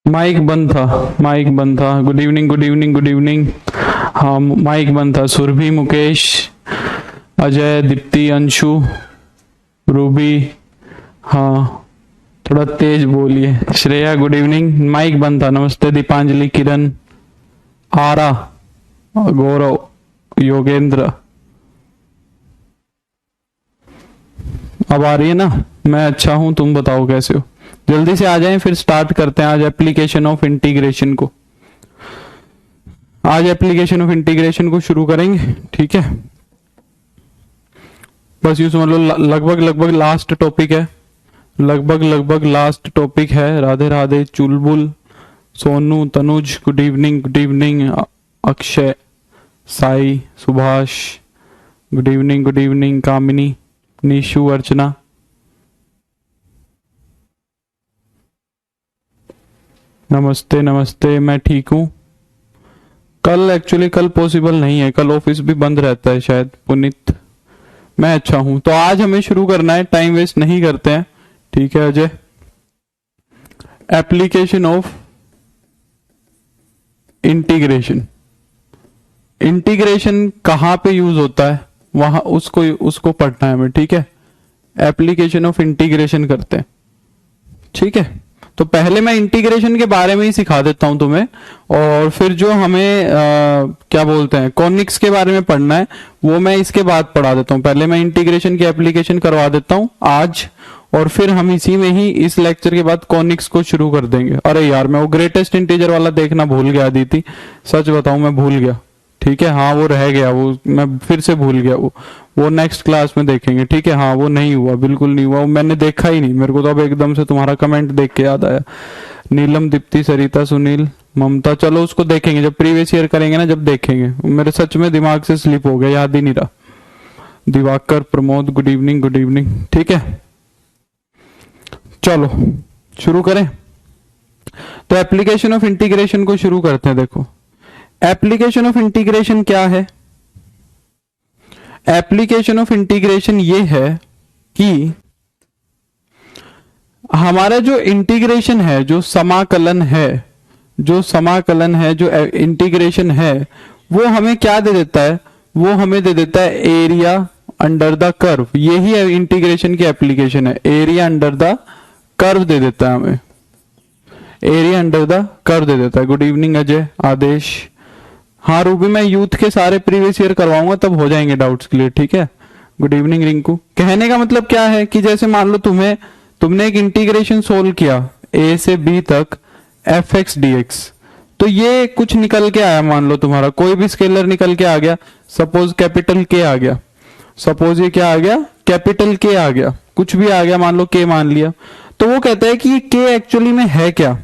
Mic बंद था, mic बंद था। Good evening, good evening, good evening. हाँ, माइक बंद था। सुरभि, मुकेश, अजय, दीप्ति, अंशु, रूबी। हाँ, थोड़ा तेज बोलिए। Shreya, good evening. माइक बंद था। नमस्ते। दीपांजलि, किरण, आरा, गौरव, योगेंद्र। अब आ रही है ना? मैं अच्छा हूं, तुम बताओ कैसे हो? जल्दी से आ जाएं, फिर स्टार्ट करते हैं आज एप्लीकेशन ऑफ इंटीग्रेशन को। आज एप्लीकेशन ऑफ इंटीग्रेशन को शुरू करेंगे, ठीक है? बस यूं समझ लो लगभग लगभग लास्ट टॉपिक है, लगभग लगभग लास्ट टॉपिक है। Radhe Radhe, Chulbul, Sonu, Tanuj, good evening, good evening. Akshay, Sai, Subhash, good evening, good evening. Kamini, Nishu, Archana. नमस्ते नमस्ते, मैं ठीक हूँ। कल पॉसिबल नहीं है, कल ऑफिस भी बंद रहता है शायद। पुनीत, मैं अच्छा हूं। तो आज हमें शुरू करना है, टाइम वेस्ट नहीं करते हैं, ठीक है Ajay? Application of integration. Integration कहां पे यूज होता है, वहां उसको पढ़ना है हमें, ठीक है? एप्लीकेशन ऑफ इंटीग्रेशन करते हैं, ठीक है? तो पहले मैं इंटीग्रेशन के बारे में ही सिखा देता हूं तुम्हें, और फिर जो हमें क्या बोलते हैं कॉनिक्स के बारे में पढ़ना है वो मैं इसके बाद पढ़ा देता हूं। पहले मैं इंटीग्रेशन की एप्लीकेशन करवा देता हूं आज, और फिर हम इसी में ही इस लेक्चर के बाद कॉनिक्स को शुरू कर देंगे। अरे यार, मैं वो ग्रेटेस्ट इंटीजर वाला देखना भूल गया दीदी, सच बताऊं मैं भूल गया, ठीक है? हाँ, वो रह गया, वो मैं फिर से भूल गया। वो नेक्स्ट क्लास में देखेंगे, ठीक है? हाँ, वो नहीं हुआ, बिल्कुल नहीं हुआ, वो मैंने देखा ही नहीं। मेरे को तो अब एकदम से तुम्हारा कमेंट देख के याद आया। नीलम, दीप्ति, सरिता, सुनील, ममता, चलो उसको देखेंगे जब प्रीवियस ईयर करेंगे ना, जब देखेंगे। मेरे सच में दिमाग से स्लिप हो गया, याद ही नहीं रहा। Diwakar, Pramod, good evening, good evening, ठीक है? चलो शुरू करें। तो एप्लीकेशन ऑफ इंटीग्रेशन को शुरू करते हैं। देखो, एप्लीकेशन ऑफ इंटीग्रेशन क्या है? एप्लीकेशन ऑफ इंटीग्रेशन ये है कि हमारा जो इंटीग्रेशन है, जो समाकलन है, जो इंटीग्रेशन है, वो हमें क्या दे देता है? वो हमें दे देता है एरिया अंडर द कर्व। यही इंटीग्रेशन की एप्लीकेशन है। एरिया अंडर द कर्व दे देता है हमें, एरिया अंडर द कर्व दे देता है। गुड इवनिंग अजय, आदेश। हाँ रूबी, मैं यूथ के सारे प्रीवियस ईयर करवाऊंगा, तब हो जाएंगे डाउट्स क्लियर, ठीक है? Good evening Rinku. कहने का मतलब क्या है कि जैसे मान लो तुमने एक इंटीग्रेशन सोल्व किया a से b तक fx dx, तो ये कुछ निकल के आया। मान लो तुम्हारा कोई भी स्केलर निकल के आ गया, सपोज कैपिटल k आ गया, सपोज ये क्या आ गया, कैपिटल k आ गया, कुछ भी आ गया, मान लो k मान लिया। तो वो कहता है कि ये k एक्चुअली में है क्या?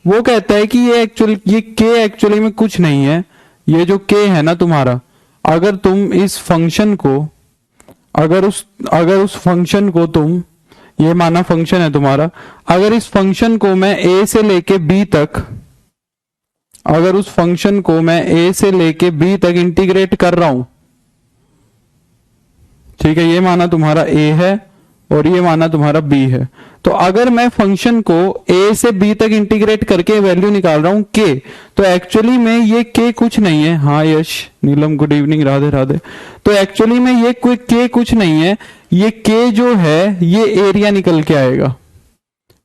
वो कहता है कि ये k एक्चुअली में कुछ नहीं है। ये जो k है ना तुम्हारा, अगर तुम इस फंक्शन को, अगर उस फंक्शन को तुम, ये माना फंक्शन है तुम्हारा, अगर इस फंक्शन को मैं a से लेके b तक, अगर उस फंक्शन को मैं a से लेके b तक इंटीग्रेट कर रहा हूं, ठीक है? ये माना तुम्हारा a है और ये माना तुम्हारा b है। तो अगर मैं फंक्शन को a से b तक इंटीग्रेट करके वैल्यू निकाल रहा हूं k, तो एक्चुअली में ये k कुछ नहीं है। हाँ यश, नीलम, गुड इवनिंग, राधे राधे। तो एक्चुअली में ये कोई k कुछ नहीं है, ये k जो है ये एरिया निकल के आएगा।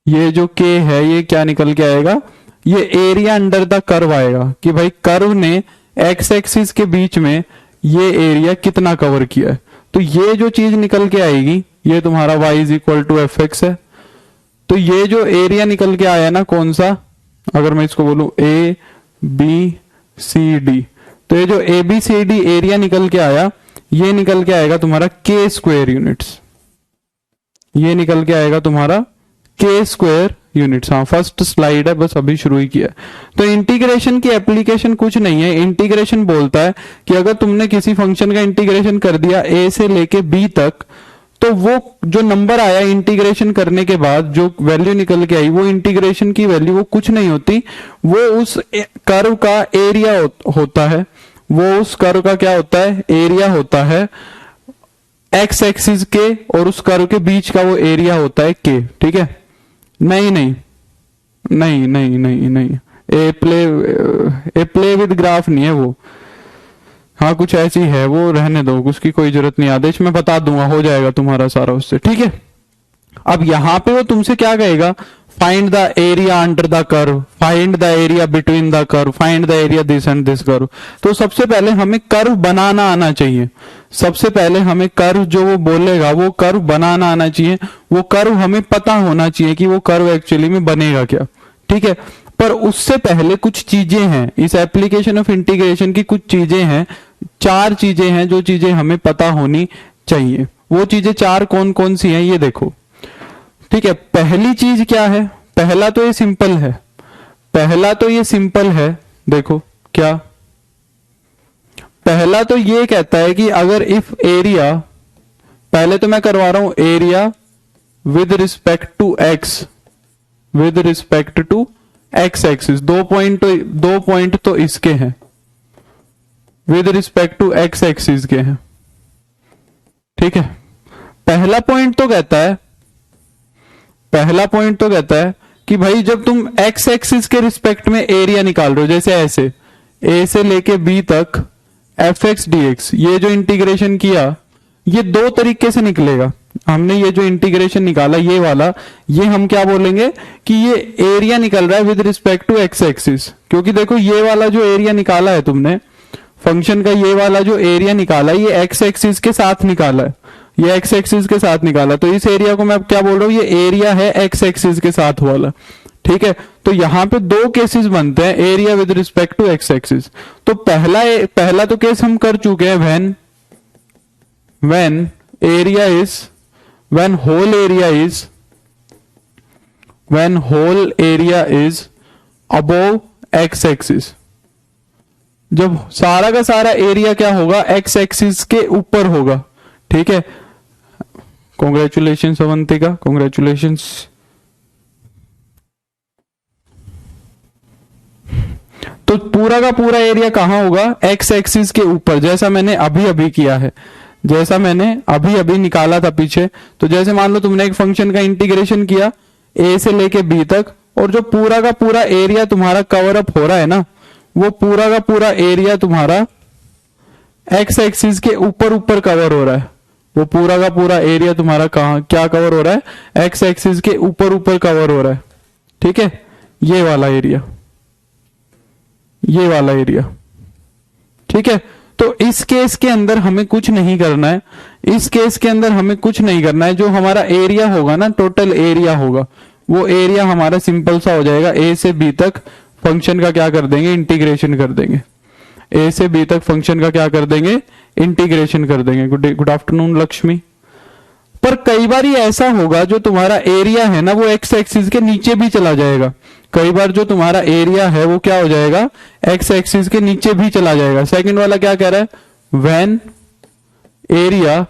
ये जो k है ये क्या निकल के आएगा? ये एरिया अंडर द कर्व आएगा, कि भाई कर्व ने x एक्सिस के बीच में ये एरिया कितना कवर किया है। तो ये जो चीज निकल के आएगी, ये तुम्हारा y is equal to f x है। तो ये जो एरिया निकल के आया ना, कौन सा, अगर मैं इसको बोलूं ए बी सी डी, तो ये जो A B C D area निकल के आया, ये निकल के आएगा तुम्हारा k स्क्वायर यूनिट्स। ये निकल के आएगा तुम्हारा k स्क्वायर यूनिट्स। हाँ, फर्स्ट स्लाइड है, बस अभी शुरू ही किया। तो इंटीग्रेशन की एप्लीकेशन कुछ नहीं है। इंटीग्रेशन बोलता है कि अगर तुमने किसी फंक्शन का इंटीग्रेशन कर दिया a से लेके b तक, तो वो जो नंबर आया इंटीग्रेशन करने के बाद, जो वैल्यू निकल के आई, वो इंटीग्रेशन की वैल्यू वो कुछ नहीं होती, वो उस कर्व का एरिया होता है। वो उस कर्व का क्या होता है? एरिया होता है। एक्स एक्सिस के और उस कर्व के बीच का वो एरिया होता है k, ठीक है? नहीं, नहीं नहीं नहीं नहीं, ए प्ले विद ग्राफ नहीं है वो। हाँ कुछ ऐसी है वो, रहने दो, उसकी कोई जरूरत नहीं, आदेश मैं बता दूंगा, हो जाएगा तुम्हारा सारा उससे, ठीक है। अब यहां पे वो तुमसे क्या कहेगा, find the area under the curve, find the area between the curve, find the area this and this curve. तो सबसे पहले हमें कर्व बनाना आना चाहिए, सबसे पहले हमें कर्व जो वो बोलेगा वो कर्व बनाना आना चाहिए, वो कर्व हमें पता होना चाहिए कि वो कर्व एक्चुअली में बनेगा क्या, ठीक है। पर उससे पहले कुछ चीजें हैं, इस एप्लीकेशन ऑफ इंटीग्रेशन की कुछ चीजें हैं, 4 चीजें हैं जो चीजें हमें पता होनी चाहिए। वो चीजें 4 कौन कौन सी हैं ये देखो, ठीक है। पहली चीज क्या है, पहला तो ये सिंपल है, पहला तो ये सिंपल है, देखो क्या, पहला तो ये कहता है कि अगर इफ एरिया, पहले तो मैं करवा रहा हूं area with respect to x, with respect to x axis, 2 point तो इसके हैं, with respect to x axis के हैं, ठीक है। पहला पॉइंट तो कहता है, पहला पॉइंट तो कहता है कि भाई जब तुम एक्स एक्सिस के रिस्पेक्ट में एरिया निकाल रहे हो, जैसे ऐसे ए से लेके बी तक एफ एक्स डी एक्स, ये जो इंटीग्रेशन किया ये 2 तरीके से निकलेगा। हमने ये जो इंटीग्रेशन निकाला ये वाला, ये हम क्या बोलेंगे कि ये एरिया निकल रहा है with respect to x axis, क्योंकि देखो ये वाला जो एरिया निकाला है तुमने फंक्शन का, ये वाला जो एरिया निकाला ये एक्स एक्सिस के साथ निकाला है, ये एक्स एक्सिस के साथ निकाला, तो इस एरिया को मैं अब क्या बोल रहा हूं, ये एरिया है एक्स एक्सिस के साथ वाला, ठीक है। तो यहां पे 2 केसेस बनते हैं, area with respect to x axis. तो पहला तो केस हम कर चुके हैं, when area is, when whole area is above x axis, जब सारा का सारा एरिया क्या होगा, x एक्सिस के ऊपर होगा, ठीक है। Congratulation Avantika, congratulation. तो पूरा का पूरा एरिया कहां होगा, x एक्सिस के ऊपर, जैसा मैंने अभी अभी किया है, जैसा मैंने अभी अभी निकाला था पीछे। तो जैसे मान लो तुमने एक फंक्शन का इंटीग्रेशन किया a से लेके b तक, और जो पूरा का पूरा एरिया तुम्हारा कवर अप हो रहा है ना, वो पूरा का पूरा एरिया तुम्हारा x एक्सिस के ऊपर ऊपर कवर हो रहा है, वो पूरा का पूरा एरिया तुम्हारा कहां क्या कवर हो रहा है, x एक्सिस के ऊपर ऊपर कवर हो रहा है, ठीक है। ये वाला एरिया, ये वाला एरिया, ठीक है। तो इस केस के अंदर हमें कुछ नहीं करना है, इस केस के अंदर हमें कुछ नहीं करना है, जो हमारा एरिया होगा ना, टोटल एरिया होगा, वो एरिया हमारा सिंपल सा हो जाएगा, ए से बी तक फंक्शन का क्या कर देंगे, इंटीग्रेशन कर देंगे, ए से बी तक फंक्शन का क्या कर देंगे, इंटीग्रेशन कर देंगे। Good afternoon Lakshmi. पर कई बार ये ऐसा होगा जो तुम्हारा एरिया है ना वो एक्स एक्सिस के नीचे भी चला जाएगा, कई बार जो तुम्हारा एरिया है वो क्या हो जाएगा, एक्स एक्सिस के नीचे भी चला जाएगा। सेकंड वाला क्या कह रहा है, when area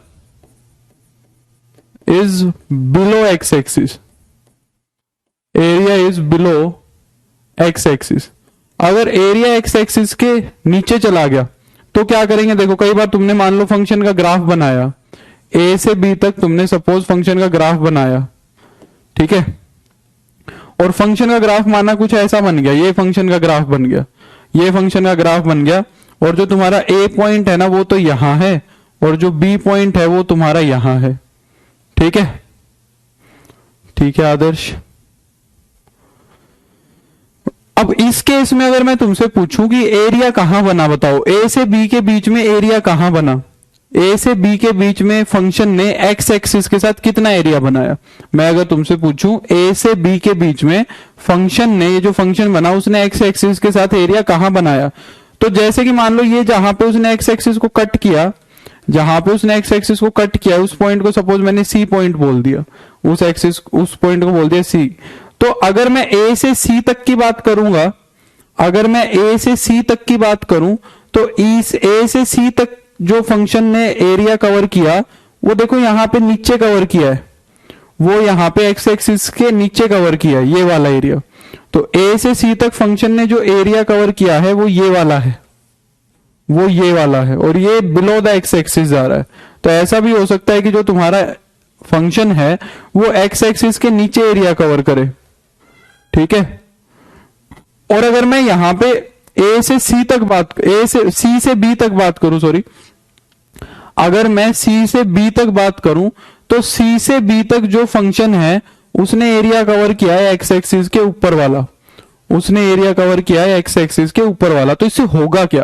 is below x axis, area is below x axis. अगर एरिया एक्स एक्सिस के नीचे चला गया तो क्या करेंगे, देखो कई बार तुमने मान लो फंक्शन का ग्राफ बनाया, ए से बी तक तुमने सपोज फंक्शन का ग्राफ बनाया, ठीक है, और फंक्शन का ग्राफ माना कुछ ऐसा बन गया, ये फंक्शन का ग्राफ बन गया, ये फंक्शन का ग्राफ बन गया, और जो तुम्हारा ए पॉइंट है ना वो तो यहां है, और जो बी पॉइंट है वो तुम्हारा यहां है, ठीक है, ठीक है आदर्श। अब इस केस में अगर मैं तुमसे पूछूं कि एरिया कहां बना, बताओ ए से बी के बीच में एरिया कहां बना, ए से बी के बीच में फंक्शन ने एक्स एक्सिस के साथ कितना एरिया बनाया। मैं अगर तुमसे पूछूं ए से बी के बीच में फंक्शन ने, ये जो फंक्शन बना उसने एक्स एक्सिस के साथ एरिया कहां बनाया, तो जैसे कि मान लो ये जहां पे उसने एक्स एक्सिस को कट किया, जहां पे उसने एक्स एक्सिस को कट किया उस पॉइंट को सपोज मैंने सी पॉइंट बोल दिया, उस पॉइंट को बोल दिया सी। तो अगर मैं ए से सी तक की बात करूंगा, अगर मैं ए से सी तक की बात करूं तो इस ए से सी तक जो फंक्शन ने एरिया कवर किया वो देखो यहां पे नीचे कवर किया है, वो यहां पे एक्स एक्सिस के नीचे कवर किया है, ये वाला एरिया। तो ए से सी तक फंक्शन ने जो एरिया कवर किया है वो ये वाला है, वो ये वाला है, और ये बिलो द एक्स एक्सिस जा रहा है। तो ऐसा भी हो सकता है कि जो तुम्हारा फंक्शन है वो एक्स एक्सिस के नीचे एरिया कवर करे, ठीक है, और अगर मैं यहां पे ए से सी तक बात, ए से सी से बी तक बात करूं, सॉरी, अगर मैं सी से बी तक बात करूं तो सी से बी तक जो फंक्शन है उसने एरिया कवर किया है एक्स एक्सिस के ऊपर वाला, उसने एरिया कवर किया है एक्स एक्सिस के ऊपर वाला। तो इससे होगा क्या,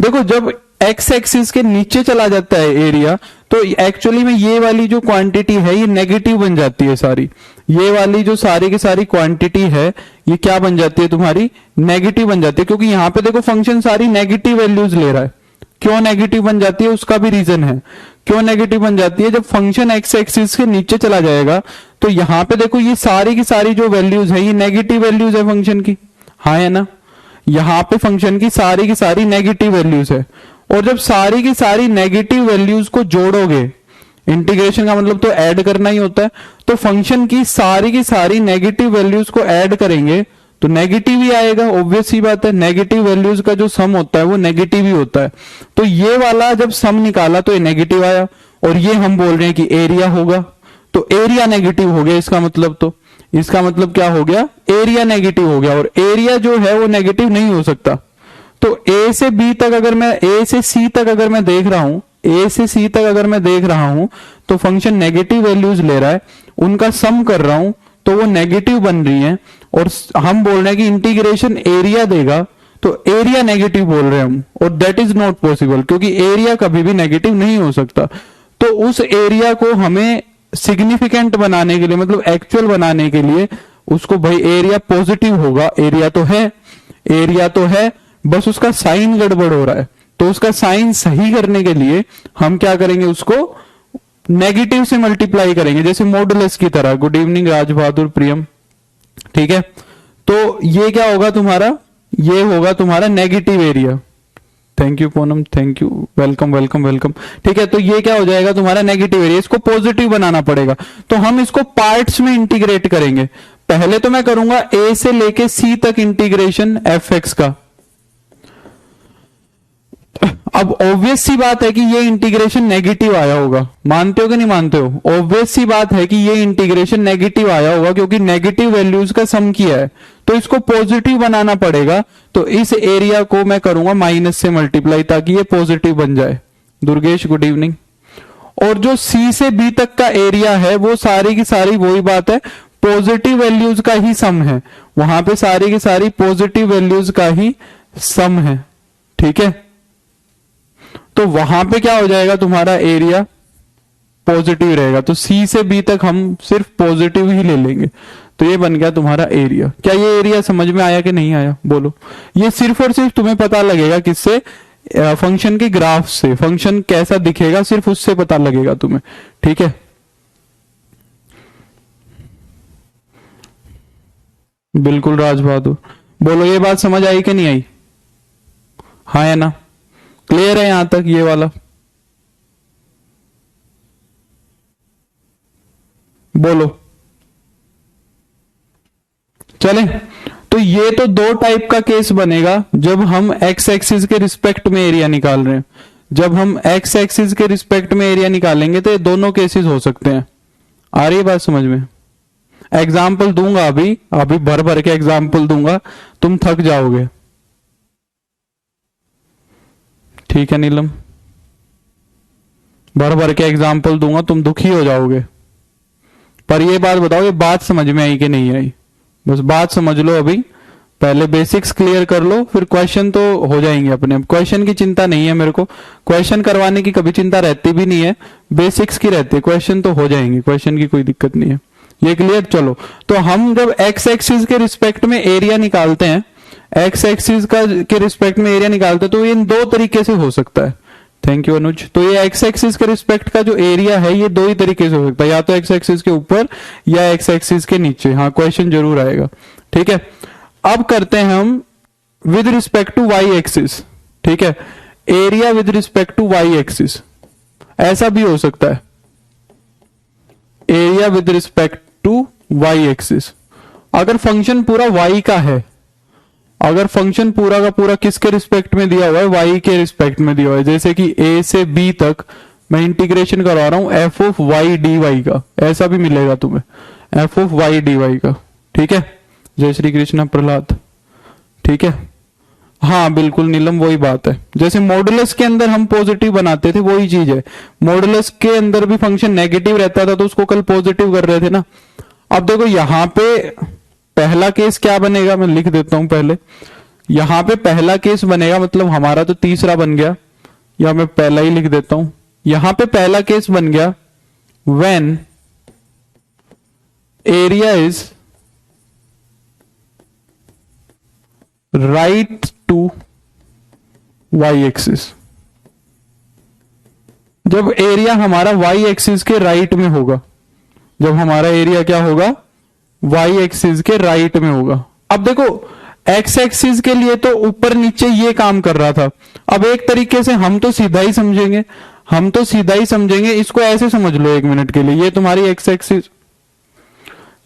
देखो जब एक्स एक्सिस के नीचे चला जाता है एरिया तो एक्चुअली में ये वाली जो क्वांटिटी है ये नेगेटिव बन जाती है सारी, ये वाली जो सारी की सारी क्वांटिटी है ये क्या बन जाती है तुम्हारी, नेगेटिव बन जाती है, क्योंकि यहां पे देखो फंक्शन सारी नेगेटिव वैल्यूज ले रहा है। क्यों नेगेटिव बन जाती है उसका भी रीजन है, क्यों नेगेटिव बन जाती है, जब फंक्शन एक्स एक्सिस के नीचे चला जाएगा तो यहां पे देखो ये सारी की सारी जो वैल्यूज है ये नेगेटिव वैल्यूज है फंक्शन की, हाँ है ना, यहां पे फंक्शन की सारी नेगेटिव वैल्यूज है। और जब सारी की सारी नेगेटिव वैल्यूज को जोड़ोगे, इंटीग्रेशन का मतलब तो ऐड करना ही होता है, तो फंक्शन की सारी नेगेटिव वैल्यूज को ऐड करेंगे तो नेगेटिव ही आएगा, ऑब्वियस सी बात है, नेगेटिव वैल्यूज का जो सम होता है वो नेगेटिव ही होता है। तो ये वाला जब सम निकाला तो ये नेगेटिव आया, और ये हम बोल रहे हैं कि एरिया होगा, तो एरिया नेगेटिव हो गया, इसका मतलब तो इसका मतलब क्या हो गया, एरिया नेगेटिव हो गया, और एरिया जो है वो नेगेटिव नहीं हो सकता। तो ए से बी तक अगर मैं, ए से सी तक अगर मैं देख रहा हूं, ए से सी तक अगर मैं देख रहा हूं तो फंक्शन नेगेटिव वैल्यूज ले रहा है, उनका सम कर रहा हूं तो वो नेगेटिव बन रही है, और हम बोल रहे हैं कि इंटीग्रेशन एरिया देगा तो एरिया नेगेटिव बोल रहे हैं हम, और दैट इज नॉट पॉसिबल, क्योंकि एरिया कभी भी नेगेटिव नहीं हो सकता। तो उस एरिया को हमें सिग्निफिकेंट बनाने के लिए, मतलब एक्चुअल बनाने के लिए, उसको भाई एरिया पॉजिटिव होगा, एरिया तो है, बस उसका साइन गड़बड़ हो रहा है, तो उसका साइन सही करने के लिए हम क्या करेंगे, उसको नेगेटिव से मल्टीप्लाई करेंगे, जैसे मॉडुलस की तरह। गुड इवनिंग राज बहादुर प्रियम, ठीक है। तो ये क्या होगा तुम्हारा, ये होगा तुम्हारा negative area. Thank you Poonam, thank you, welcome welcome welcome, ठीक है। तो ये क्या हो जाएगा तुम्हारा नेगेटिव एरिया, इसको पॉजिटिव बनाना पड़ेगा, तो हम इसको पार्ट्स में इंटीग्रेट करेंगे। पहले तो मैं करूंगा ए से लेके सी तक इंटीग्रेशन एफ एक्स का। अब ऑब्वियस सी बात है कि ये इंटीग्रेशन नेगेटिव आया होगा, मानते हो कि नहीं मानते हो, ऑब्वियस सी बात है कि ये इंटीग्रेशन नेगेटिव आया होगा, क्योंकि नेगेटिव वैल्यूज का सम किया है, तो इसको पॉजिटिव बनाना पड़ेगा। तो इस एरिया को मैं करूंगा माइनस से मल्टीप्लाई, ताकि ये पॉजिटिव बन जाए। Durgesh good evening. और जो सी से बी तक का एरिया है वो सारी की सारी वही बात है, पॉजिटिव वैल्यूज का ही सम है, वहां पे सारी की सारी पॉजिटिव वैल्यूज का ही सम है, ठीक है। तो वहां पे क्या हो जाएगा, तुम्हारा एरिया पॉजिटिव रहेगा, तो सी से बी तक हम सिर्फ पॉजिटिव ही ले लेंगे, तो ये बन गया तुम्हारा एरिया। क्या ये एरिया समझ में आया कि नहीं आया, बोलो। ये सिर्फ और सिर्फ तुम्हें पता लगेगा किससे, फंक्शन के ग्राफ से, फंक्शन कैसा दिखेगा सिर्फ उससे पता लगेगा तुम्हें, ठीक है। बिल्कुल राज बहादुर, बोलो ये बात समझ आई कि नहीं आई, हाँ है ना, क्लियर है यहां तक ये वाला, बोलो। चले, तो ये तो दो टाइप का केस बनेगा जब हम एक्स एक्सिस के रिस्पेक्ट में एरिया निकाल रहे हैं। जब हम एक्स एक्सिस के रिस्पेक्ट में एरिया निकालेंगे तो ये दोनों केसेस हो सकते हैं। आ रही है बात समझ में, एग्जाम्पल दूंगा, अभी भर भर के एग्जाम्पल दूंगा, तुम थक जाओगे, ठीक है नीलम, भर भर के एग्जाम्पल दूंगा, तुम दुखी हो जाओगे। पर ये बात बताओ, ये बात समझ में आई कि नहीं आई, बस बात समझ लो, अभी पहले बेसिक्स क्लियर कर लो, फिर क्वेश्चन तो हो जाएंगे अपने। क्वेश्चन की चिंता नहीं है मेरे को, क्वेश्चन करवाने की कभी चिंता रहती भी नहीं है, बेसिक्स की रहती है, क्वेश्चन तो हो जाएंगे, क्वेश्चन की कोई दिक्कत नहीं है, ये क्लियर। चलो, तो हम जब एक्स एक्सिस के रिस्पेक्ट में एरिया निकालते हैं, एक्स एक्सिस का के रिस्पेक्ट में एरिया निकालते हैं, तो ये इन दो तरीके से हो सकता है। थैंक यू अनुज। तो ये एक्स एक्सिस के रिस्पेक्ट का जो एरिया है ये दो ही तरीके से हो सकता है, या तो एक्स एक्सिस के ऊपर या एक्स एक्सिस के नीचे, हाँ क्वेश्चन जरूर आएगा, ठीक है। अब करते हैं हम with respect to y axis, ठीक है, area with respect to y axis, ऐसा भी हो सकता है, area with respect to y axis. अगर फंक्शन पूरा वाई का है, अगर फंक्शन पूरा का पूरा किसके रिस्पेक्ट में दिया हुआ है, वाई के रिस्पेक्ट में दिया हुआ है, जैसे कि ए से बी तक मैं इंटीग्रेशन करवा रहा हूं f of y d y का, ऐसा भी मिलेगा तुम्हें, f of y d y का, ठीक है। जय श्री कृष्ण प्रहलाद, ठीक है। हाँ बिल्कुल नीलम, वही बात है, जैसे मॉडुलस के अंदर हम पॉजिटिव बनाते थे वही चीज है। मॉडुलस के अंदर भी फंक्शन नेगेटिव रहता था तो उसको कल पॉजिटिव कर रहे थे ना। अब देखो यहां पे पहला केस क्या बनेगा, मैं लिख देता हूं पहले। यहां पे पहला केस बनेगा, मतलब हमारा तो तीसरा बन गया, या मैं पहला ही लिख देता हूं। यहां पे पहला केस बन गया when area is right to y axis. जब एरिया हमारा वाई एक्सिस के राइट में होगा, जब हमारा एरिया क्या होगा, वाई एक्सिस के राइट में होगा। अब देखो एक्स एक्सिस के लिए तो ऊपर नीचे ये काम कर रहा था। अब एक तरीके से हम तो सीधा ही समझेंगे, हम तो सीधा ही समझेंगे, इसको ऐसे समझ लो एक मिनट के लिए। ये तुम्हारी एक्स एक्सिस,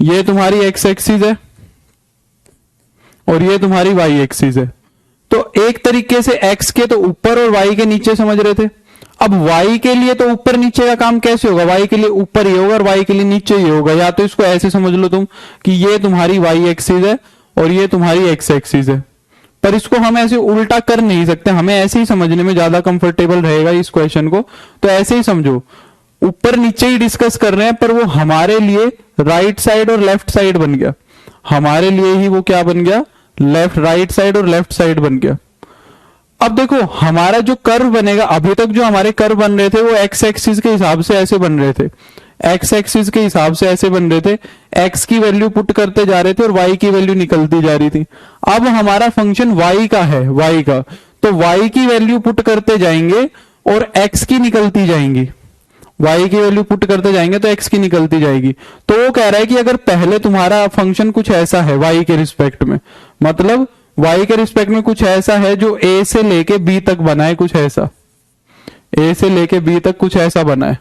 ये तुम्हारी एक्स एक्सिस है और ये तुम्हारी वाई एक्सिस है। तो एक तरीके से एक्स के तो ऊपर और वाई के नीचे समझ रहे थे। अब वाई के लिए तो ऊपर नीचे का काम कैसे होगा, वाई के लिए ऊपर ही होगा और वाई के लिए नीचे ही होगा। या तो इसको ऐसे समझ लो तुम कि ये तुम्हारी वाई एक्सिस है और ये तुम्हारी एक्स एक्सिस है, पर इसको हम ऐसे उल्टा कर नहीं सकते, हमें ऐसे ही समझने में ज्यादा कंफर्टेबल रहेगा इस क्वेश्चन को। तो ऐसे ही समझो, ऊपर नीचे ही डिस्कस कर रहे हैं, पर वो हमारे लिए राइट साइड और लेफ्ट साइड बन गया। हमारे लिए ही वो क्या बन गया, लेफ्ट राइट साइड और लेफ्ट साइड बन गया। अब देखो हमारा जो कर्व बनेगा, अभी तक जो हमारे कर्व बन रहे थे वो एक्स एक्सिस के हिसाब से ऐसे बन रहे थे, एक्स एक्सिस के हिसाब से ऐसे बन रहे थे। एक्स की वैल्यू पुट करते जा रहे थे और वाई की वैल्यू निकलती जा रही थी। अब हमारा फंक्शन वाई का है, वाई का, तो वाई की वैल्यू पुट करते जाएंगे और एक्स की निकलती जाएंगी। वाई की वैल्यू पुट करते जाएंगे तो एक्स की निकलती जाएगी। तो वो कह रहा है कि अगर पहले तुम्हारा फंक्शन कुछ ऐसा है वाई के रिस्पेक्ट में, मतलब वाई के रिस्पेक्ट में कुछ ऐसा है जो ए से लेके बी तक बना है, कुछ ऐसा ए से लेके बी तक कुछ ऐसा बना है।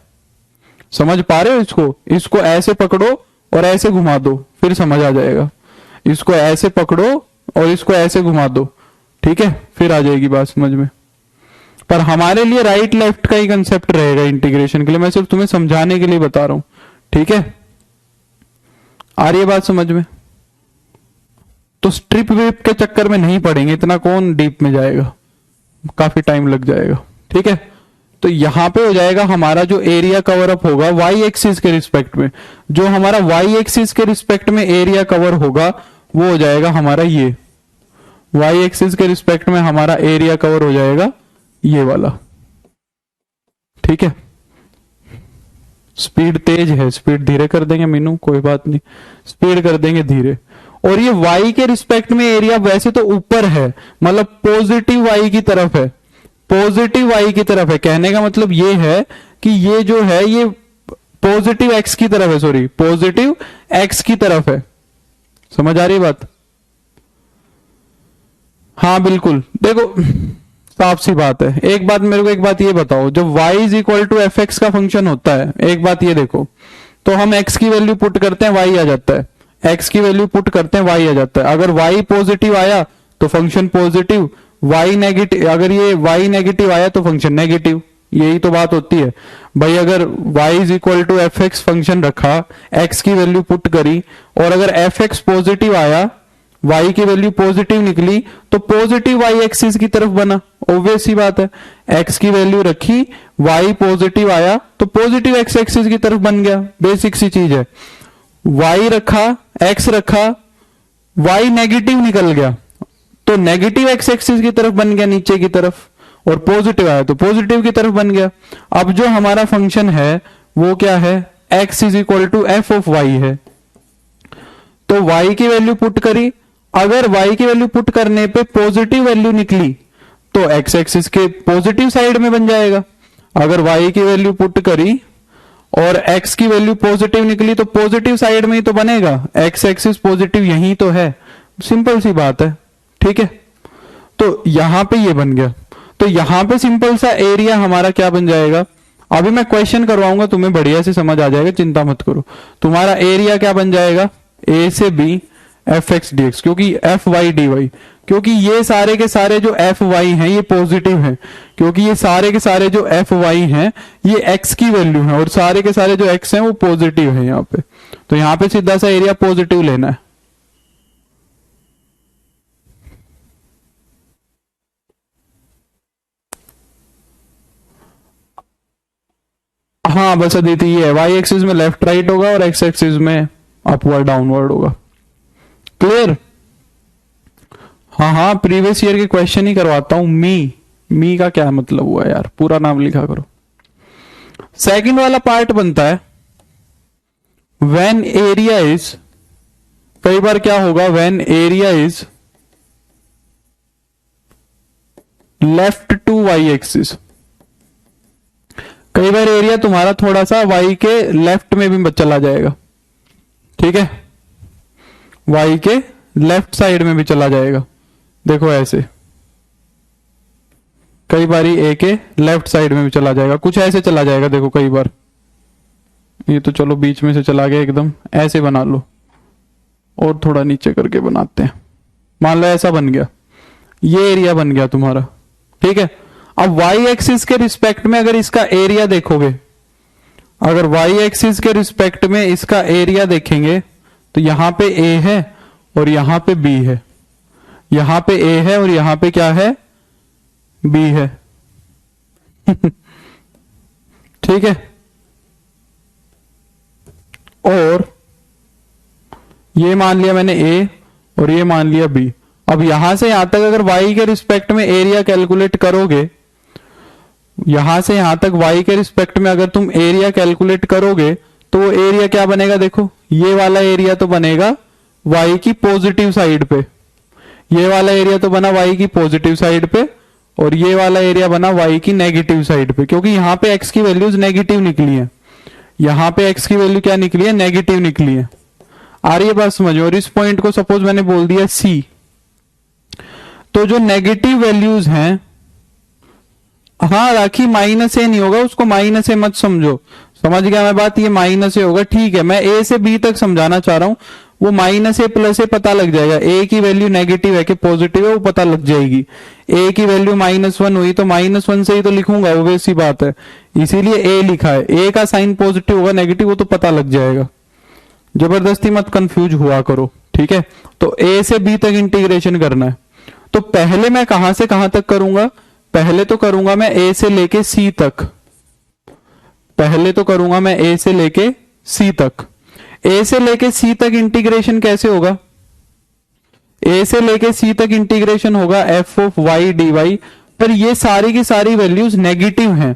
समझ पा रहे हो इसको? इसको ऐसे पकड़ो और ऐसे घुमा दो, फिर समझ आ जाएगा। इसको ऐसे पकड़ो और इसको ऐसे घुमा दो, ठीक है, फिर आ जाएगी बात समझ में। पर हमारे लिए राइट लेफ्ट का ही कंसेप्ट रहेगा इंटीग्रेशन के लिए, मैं सिर्फ तुम्हें समझाने के लिए बता रहा हूं, ठीक है। आ रही है बात समझ में? तो स्ट्रिप वेप के चक्कर में नहीं पड़ेंगे, इतना कौन डीप में जाएगा, काफी टाइम लग जाएगा, ठीक है। तो यहां पे हो जाएगा हमारा जो एरिया कवर अप होगा वाई एक्सिस के रिस्पेक्ट में, जो हमारा वाई एक्सिस के रिस्पेक्ट में एरिया कवर होगा वो हो जाएगा हमारा ये वाई एक्सिस के रिस्पेक्ट में हमारा एरिया कवर हो जाएगा ये वाला, ठीक है। स्पीड तेज है, स्पीड धीरे कर देंगे मीनू, कोई बात नहीं, स्पीड कर देंगे धीरे। और ये y के रिस्पेक्ट में एरिया वैसे तो ऊपर है, मतलब पॉजिटिव y की तरफ है, पॉजिटिव y की तरफ है। कहने का मतलब ये है कि ये जो है ये पॉजिटिव x की तरफ है, सॉरी पॉजिटिव x की तरफ है। समझ आ रही बात? हाँ बिल्कुल। देखो साफ सी बात है। एक बात मेरे को, एक बात ये बताओ, जब y is equal to f x का फंक्शन होता है, एक बात ये देखो, तो हम x की वैल्यू पुट करते हैं y आ जाता है, x की वैल्यू पुट करते हैं y आ जाता है। अगर y पॉजिटिव आया तो फंक्शन पॉजिटिव, y नेगेटिव, अगर ये y नेगेटिव आया तो फंक्शन नेगेटिव। यही तो बात होती है भाई। अगर y is equal to f x function रखा, x की वैल्यू पुट करी, और अगर एफ एक्स पॉजिटिव आया, y की वैल्यू पॉजिटिव निकली, तो पॉजिटिव y एक्सिस की तरफ बना, ऑब्वियस ही बात है। x की वैल्यू रखी, y पॉजिटिव आया तो पॉजिटिव x एक्सिस की तरफ बन गया, बेसिक सी चीज है। y रखा, x रखा, y नेगेटिव निकल गया तो नेगेटिव x एक्सिस की तरफ बन गया नीचे की तरफ, और पॉजिटिव आया तो पॉजिटिव की तरफ बन गया। अब जो हमारा फंक्शन है वो क्या है, x is equal to f of y है। तो y की वैल्यू पुट करी, अगर y की वैल्यू पुट करने पे पॉजिटिव वैल्यू निकली तो x एक्सिस के पॉजिटिव साइड में बन जाएगा। अगर y की वैल्यू पुट करी और x की वैल्यू पॉजिटिव निकली तो पॉजिटिव साइड में ही तो बनेगा, x एक्सिस पॉजिटिव यही तो है, सिंपल सी बात है, ठीक है। तो यहां पे ये बन गया, तो यहां पे सिंपल सा एरिया हमारा क्या बन जाएगा। अभी मैं क्वेश्चन करवाऊंगा, तुम्हें बढ़िया से समझ आ जाएगा, चिंता मत करो। तुम्हारा एरिया क्या बन जाएगा, a से b F x D x, क्योंकि एफ वाई डी वाई, क्योंकि ये सारे के सारे जो एफ वाई हैं ये पॉजिटिव हैं, क्योंकि ये सारे के सारे जो एफ वाई हैं ये एक्स की वैल्यू है, और सारे के सारे जो एक्स हैं वो पॉजिटिव है यहाँ पे। तो यहाँ पे सीधा सा एरिया पॉजिटिव लेना है। हाँ बस अदिति ये है, वाई एक्सिस में लेफ्ट राइट होगा और एक्स एक्सिस में अपवर्ड डाउनवर्ड होगा। क्लियर? हाँ हाँ, प्रीवियस ईयर के क्वेश्चन ही करवाता हूं। मी का क्या मतलब हुआ यार, पूरा नाम लिखा करो। सेकंड वाला पार्ट बनता है व्हेन एरिया इज, कई बार क्या होगा, when area is left to y axis. कई बार एरिया तुम्हारा थोड़ा सा वाई के लेफ्ट में भी चला जाएगा, ठीक है, वाई के लेफ्ट साइड में भी चला जाएगा। देखो ऐसे, कई बार ए के लेफ्ट साइड में भी चला जाएगा, कुछ ऐसे चला जाएगा। देखो कई बार ये तो चलो बीच में से चला गया एकदम, ऐसे बना लो और थोड़ा नीचे करके बनाते हैं। मान लो ऐसा बन गया, ये एरिया बन गया तुम्हारा, ठीक है। अब वाई एक्सिस के रिस्पेक्ट में अगर इसका एरिया देखोगे, अगर वाई एक्सिस के रिस्पेक्ट में इसका एरिया देखेंगे तो यहां पे ए है और यहां पे बी है, यहां पे ए है और यहां पे क्या है, बी है। ठीक है, और ये मान लिया मैंने ए और ये मान लिया बी। अब यहां से यहां तक अगर y के रिस्पेक्ट में एरिया कैलकुलेट करोगे, यहां से यहां तक y के रिस्पेक्ट में अगर तुम एरिया कैलकुलेट करोगे तो वो एरिया क्या बनेगा, देखो ये वाला एरिया तो बनेगा y की पॉजिटिव साइड पे, ये वाला एरिया तो बना y की पॉजिटिव साइड पे और ये वाला एरिया बना y की नेगेटिव साइड पे, क्योंकि यहां पे x की वैल्यूज नेगेटिव निकली है, यहां पे x की वैल्यू क्या निकली है, नेगेटिव निकली है। आ रही है बात समझ? और इस पॉइंट को सपोज मैंने बोल दिया C, तो जो नेगेटिव वैल्यूज हैं, हाँ राखी माइनस ए नहीं होगा, उसको माइनस ए मत समझो, समझ गया मैं बात, ये माइनस ए होगा, ठीक है। मैं ए से बी तक समझाना चाह रहा हूं, वो माइनस ए प्लस ए पता लग जाएगा, ए की वैल्यू नेगेटिव है कि पॉजिटिव है वो पता लग जाएगी। ए की वैल्यू -1 हुई तो -1 से ही तो लिखूंगा, वो वैसी बात है, इसीलिए ए लिखा है। ए का साइन पॉजिटिव होगा नेगेटिव वो तो पता लग जाएगा, जबरदस्ती मत कंफ्यूज हुआ करो, ठीक है। तो ए से बी तक इंटीग्रेशन करना है, तो पहले मैं कहां से कहां तक करूंगा, पहले तो करूंगा मैं ए से लेके सी तक, पहले तो करूंगा मैं ए से लेके सी तक। ए से लेके सी तक इंटीग्रेशन कैसे होगा, ए से लेके सी तक इंटीग्रेशन होगा f of y d y, पर ये सारी की सारी वैल्यूज नेगेटिव हैं,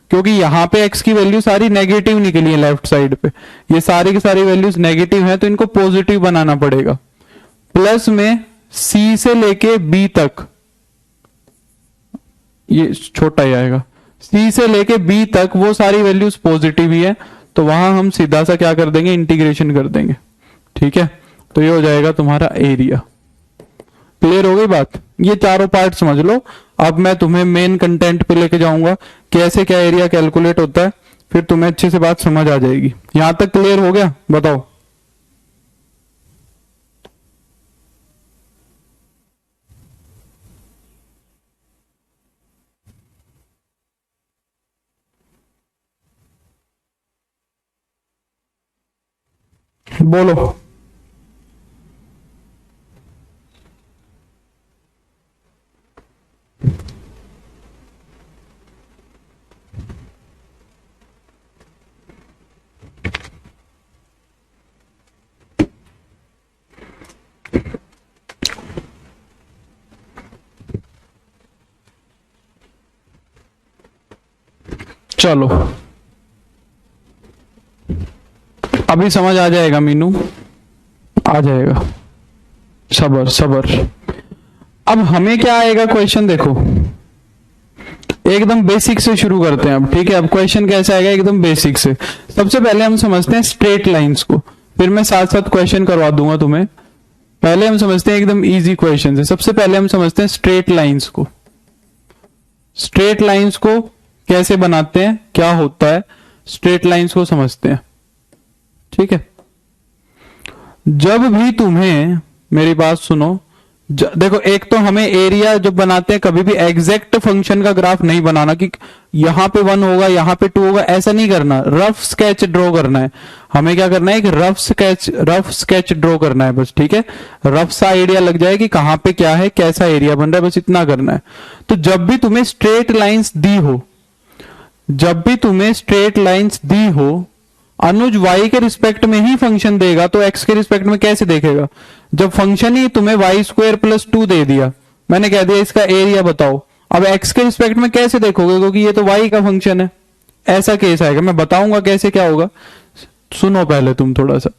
क्योंकि यहां पे x की वैल्यू सारी नेगेटिव निकली है लेफ्ट साइड पे, ये सारी की सारी वैल्यूज नेगेटिव हैं, तो इनको पॉजिटिव बनाना पड़ेगा। प्लस में c से लेके b तक, ये छोटा ही आएगा, c से लेके b तक वो सारी वैल्यूज पॉजिटिव ही है, तो वहां हम सीधा सा क्या कर देंगे, इंटीग्रेशन कर देंगे, ठीक है। तो ये हो जाएगा तुम्हारा एरिया। क्लियर हो गई बात? ये चारों पार्ट समझ लो। अब मैं तुम्हें मेन कंटेंट पे लेके जाऊंगा, कैसे क्या एरिया कैलकुलेट होता है, फिर तुम्हें अच्छे से बात समझ आ जाएगी। यहां तक क्लियर हो गया? बताओ। बोलो। चलो अभी समझ आ जाएगा मीनू, आ जाएगा, सबर सबर। अब हमें क्या आएगा क्वेश्चन, देखो एकदम बेसिक से शुरू करते हैं अब, ठीक है। अब क्वेश्चन कैसे आएगा, एकदम बेसिक से। सबसे पहले हम समझते हैं स्ट्रेट लाइंस को, फिर मैं साथ साथ क्वेश्चन करवा दूंगा तुम्हें। पहले हम समझते हैं एकदम इजी क्वेश्चन से। सबसे पहले हम समझते हैं स्ट्रेट लाइंस को। स्ट्रेट लाइंस को कैसे बनाते हैं, क्या होता है, स्ट्रेट लाइंस को समझते हैं, ठीक है। जब भी तुम्हें, मेरी बात सुनो, देखो एक तो हमें एरिया जब बनाते हैं कभी भी एग्जैक्ट फंक्शन का ग्राफ नहीं बनाना कि यहां पे 1 होगा यहां पे 2 होगा, ऐसा नहीं करना। रफ स्केच ड्रॉ करना है हमें, क्या करना है, एक रफ स्केच ड्रॉ करना है बस, ठीक है। रफ सा आइडिया लग जाए कि कहां पे क्या है, कैसा एरिया बन रहा है, बस इतना करना है। तो जब भी तुम्हें स्ट्रेट लाइंस दी हो, जब भी तुम्हें स्ट्रेट लाइंस दी हो, अनुज y के रिस्पेक्ट में ही फंक्शन देगा तो x के रिस्पेक्ट में कैसे देखेगा? जब फंक्शन ही तुम्हें वाई स्क्वायर प्लस 2 दे दिया, मैंने कह दिया इसका एरिया बताओ, अब x के रिस्पेक्ट में कैसे देखोगे? क्योंकि ये तो y का फंक्शन है। ऐसा केस आएगा, मैं बताऊंगा कैसे क्या होगा, सुनो पहले तुम थोड़ा सा।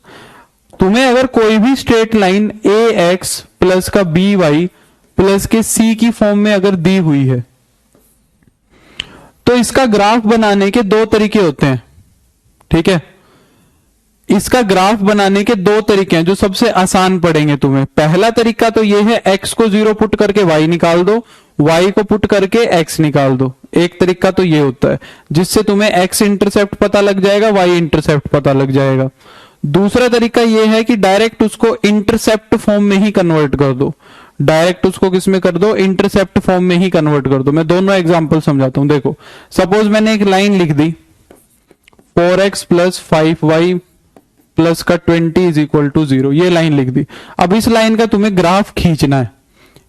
तुम्हें अगर कोई भी स्ट्रेट लाइन ए एक्स प्लस का बी वाई प्लस के सी की फॉर्म में अगर दी हुई है, तो इसका ग्राफ बनाने के दो तरीके होते हैं, ठीक है? इसका ग्राफ बनाने के दो तरीके हैं जो सबसे आसान पड़ेंगे तुम्हें। पहला तरीका तो यह है x को 0 पुट करके y निकाल दो, y को पुट करके x निकाल दो। एक तरीका तो ये होता है जिससे तुम्हें x इंटरसेप्ट पता लग जाएगा, y इंटरसेप्ट पता लग जाएगा। दूसरा तरीका यह है कि डायरेक्ट उसको इंटरसेप्ट फॉर्म में ही कन्वर्ट कर दो। डायरेक्ट उसको किस में कर दो? इंटरसेप्ट फॉर्म में ही कन्वर्ट कर दो। मैं दोनों एग्जांपल समझाता हूं। देखो, सपोज मैंने एक लाइन लिख दी 4x प्लस 5y प्लस का 20 इज इक्वल टू 0, ये लाइन लिख दी। अब इस लाइन का तुम्हें ग्राफ खींचना है,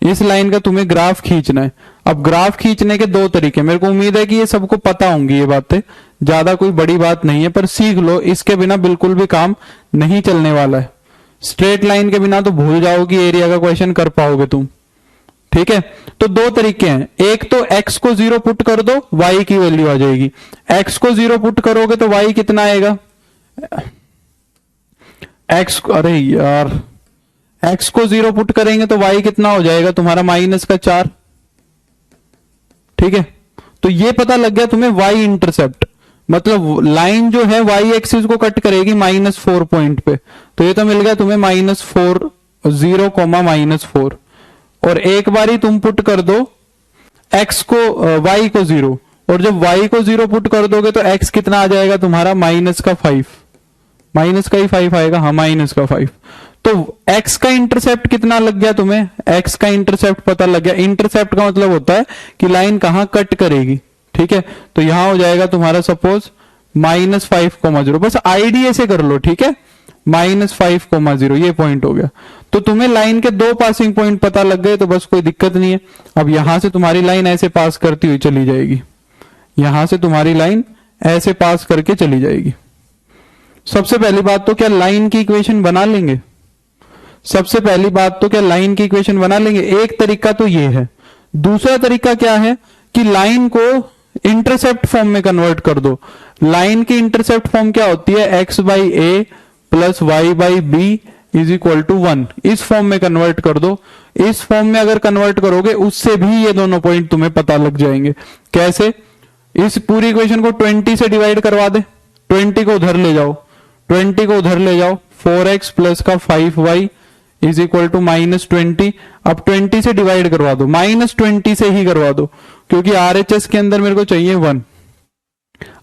इस लाइन का तुम्हें ग्राफ खींचना है। अब ग्राफ खींचने के दो तरीके, मेरे को उम्मीद है कि ये सबको पता होंगी, ये बातें ज्यादा कोई बड़ी बात नहीं है, पर सीख लो, इसके बिना बिल्कुल भी काम नहीं चलने वाला है। स्ट्रेट लाइन के बिना तो भूल जाओ कि एरिया का क्वेश्चन कर पाओगे तुम, ठीक है? तो दो तरीके हैं, एक तो x को 0 पुट कर दो, y की वैल्यू आ जाएगी। x को 0 पुट करोगे तो y कितना आएगा? अरे यार, x को 0 पुट करेंगे तो y कितना हो जाएगा तुम्हारा? माइनस का 4, ठीक है? तो ये पता लग गया तुम्हें y इंटरसेप्ट, मतलब लाइन जो है y एक्सिस को कट करेगी -4 पॉइंट पे, तो ये तो मिल गया तुम्हें -4 0, -4। और एक बारी तुम पुट कर दो x को y को 0, और जब y को 0 पुट कर दोगे तो x कितना आ जाएगा तुम्हारा? -5, माइनस का ही 5 आएगा, हाँ -5। तो x का इंटरसेप्ट कितना लग गया तुम्हें? x का इंटरसेप्ट पता लग गया। इंटरसेप्ट का मतलब होता है कि लाइन कहां कट करेगी, ठीक है? तो यहां हो जाएगा तुम्हारा सपोज -5,0। बस आईडी ऐसे कर लो, ठीक है? -5,0 ये पॉइंट हो गया। तो तुम्हें लाइन के दो पासिंग पॉइंट पता लग गए, तो बस कोई दिक्कत नहीं है। अब यहां से तुम्हारी लाइन ऐसे पास करती हुई चली जाएगी, यहां से तुम्हारी लाइन ऐसे पास करके चली जाएगी। सबसे पहली बात तो क्या लाइन की इक्वेशन बना लेंगे? सबसे पहली बात तो क्या लाइन की इक्वेशन बना लेंगे? एक तरीका तो ये है। दूसरा तरीका क्या है कि लाइन को इंटरसेप्ट फॉर्म में कन्वर्ट कर दो। लाइन की इंटरसेप्ट फॉर्म क्या होती है? x by a plus y by b is equal to 1, इस फॉर्म में कन्वर्ट कर दो। इस फॉर्म में अगर कन्वर्ट करोगे उससे भी ये दोनों पॉइंट तुम्हें पता लग जाएंगे। कैसे? इस पूरी इक्वेशन को 20 से डिवाइड करवा दे, 20 को उधर ले जाओ, 20 को उधर ले जाओ, 4x प्लस का 5y इज इक्वल टू -20। अब 20 से डिवाइड करवा दो, -20 से ही करवा दो, क्योंकि RHS के अंदर मेरे को चाहिए 1,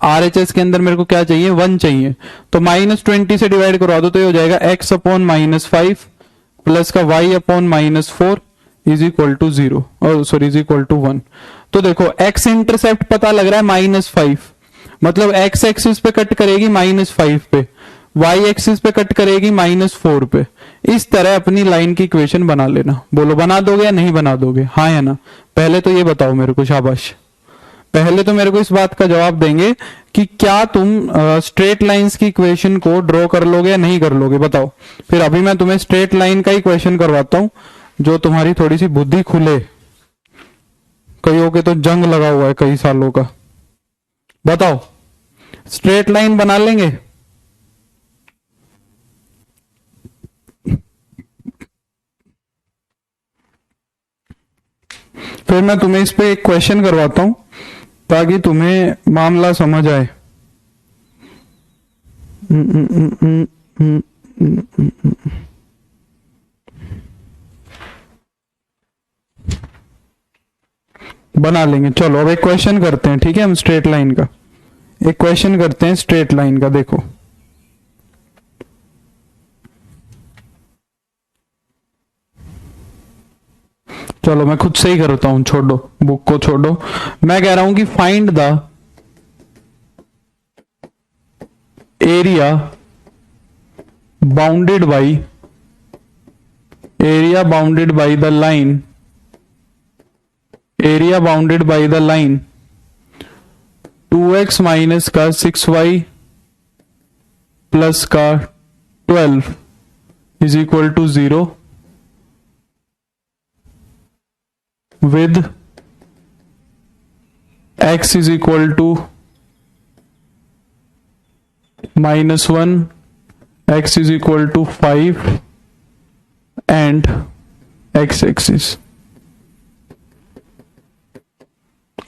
RHS के अंदर मेरे को क्या चाहिए? 1 चाहिए। तो -20 से डिवाइड करवा दो तो ये हो जाएगा x अपॉन -5 प्लस का y upon -4 is equal to 0, और सॉरी इज इक्वल टू 1। तो देखो x इंटरसेप्ट पता लग रहा है -5, मतलब x एक्सिस पे कट करेगी -5 पे, y एक्सिस पे कट करेगी -4 पे। इस तरह अपनी लाइन की इक्वेशन बना लेना। बोलो बना दोगे या नहीं बना दोगे? हाँ या ना? पहले तो ये बताओ मेरे को, शाबाश। पहले तो मेरे को इस बात का जवाब देंगे कि क्या तुम स्ट्रेट लाइंस की इक्वेशन को ड्रॉ कर लोगे या नहीं कर लोगे, बताओ। फिर अभी मैं तुम्हें स्ट्रेट लाइन का इक्वेशन करवाता हूं जो तुम्हारी थोड़ी सी बुद्धि खुले। कईयों के तो जंग लगा हुआ है कई सालों का। बताओ, स्ट्रेट लाइन बना लेंगे? फिर मैं तुम्हें इस पे एक क्वेश्चन करवाता हूं ताकि तुम्हें मामला समझ आए। बना लेंगे, चलो अब एक क्वेश्चन करते हैं, ठीक है? हम स्ट्रेट लाइन का एक क्वेश्चन करते हैं, स्ट्रेट लाइन का। देखो, चलो मैं खुद से ही करता हूं, छोड़ो बुक को, छोड़ो। मैं कह रहा हूं कि find the area bounded by the line, area bounded by the line 2 2x minus का 6y प्लस का 12 is equal to 0 with x is equal to -1, x is equal to 5 and x axis.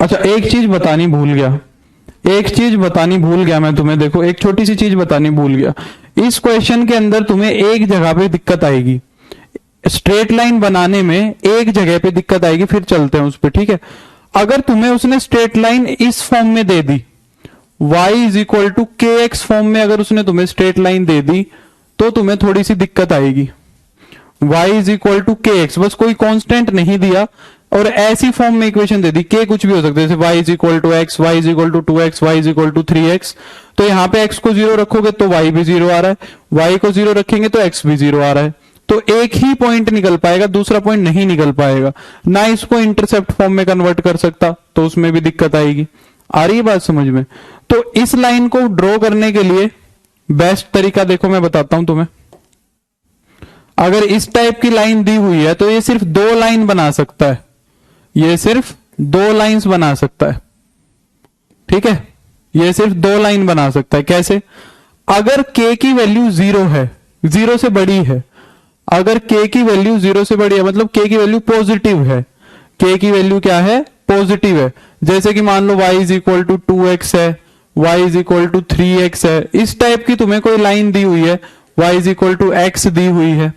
अच्छा, एक चीज बतानी भूल गया मैं तुम्हें। देखो, एक छोटी सी चीज बतानी भूल गया। इस क्वेश्चन के अंदर तुम्हें एक जगह पे दिक्कत आएगी, स्ट्रेट लाइन बनाने में एक जगह पे दिक्कत आएगी, फिर चलते हैं उस पे, ठीक है। अगर तुम्हें उसने स्ट्रेट लाइन इस फॉर्म में दे दी, y इज इक्वल टू के एक्स फॉर्म में अगर उसने तुम्हें स्ट्रेट लाइन दे दी तो तुम्हें थोड़ी सी दिक्कत आएगी। y इज इक्वल टू के एक्स, बस कोई कांस्टेंट नहीं दिया और ऐसी फॉर्म में इक्वेशन दे दी, k कुछ भी हो सकता है, जैसे y is equal to x, y is equal to 2x, y is equal to 3x। तो यहां पे x को 0 रखोगे तो y भी 0 आ रहा है, y को 0 रखेंगे तो x भी 0 आ रहा है। तो एक ही पॉइंट निकल पाएगा, दूसरा पॉइंट नहीं निकल पाएगा। ना इसको इंटरसेप्ट फॉर्म में कन्वर्ट कर सकता, तो उसमें भी दिक्कत आएगी। आ रही है बात समझ में? तो इस लाइन को ड्रॉ करने के लिए बेस्ट तरीका देखो, मैं बताता हूं तुम्हें। अगर इस टाइप की लाइन दी हुई है तो ये सिर्फ 2 लाइन बना सकता है, ये सिर्फ 2 लाइंस बना सकता है, ठीक है। ये सिर्फ 2 लाइन बना सकता है। कैसे? अगर k की वैल्यू 0 है, 0 से बड़ी है, अगर k की वैल्यू 0 से बड़ी है मतलब k की वैल्यू पॉजिटिव है, k की वैल्यू क्या है? पॉजिटिव है। जैसे कि मान लो y is equal to 2x है, y is equal to 3x है, इस टाइप की तुम्हें कोई लाइन दी हुई है, y is equal to x दी हुई है,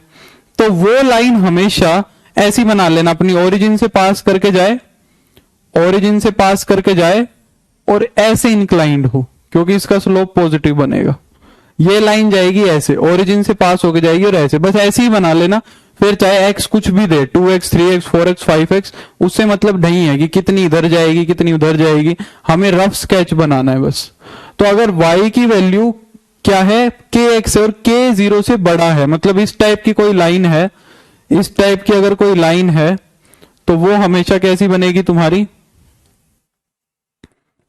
तो वो लाइन हमेशा ऐसी बना लेना, अपनी ओरिजिन से पास करके जाए, ओरिजिन से पास करके जाए और ऐसे इंक्लाइंड हो, क्योंकि इसका स्लोप पॉजिटिव बनेगा। ये लाइन जाएगी ऐसे, ओरिजिन से पास होके जाएगी और ऐसे, बस ऐसे ही बना लेना। फिर चाहे x कुछ भी दे, 2x, 3x, 4x, 5x, उससे मतलब नहीं है कि कितनी इधर जाएगी कितनी उधर जाएगी, हमें रफ स्केच बनाना है बस। तो अगर y की वैल्यू क्या है? kx है और k 0 से बड़ा है, मतलब इस टाइप की कोई लाइन है, इस टाइप की अगर कोई लाइन है तो वो हमेशा कैसी बनेगी तुम्हारी?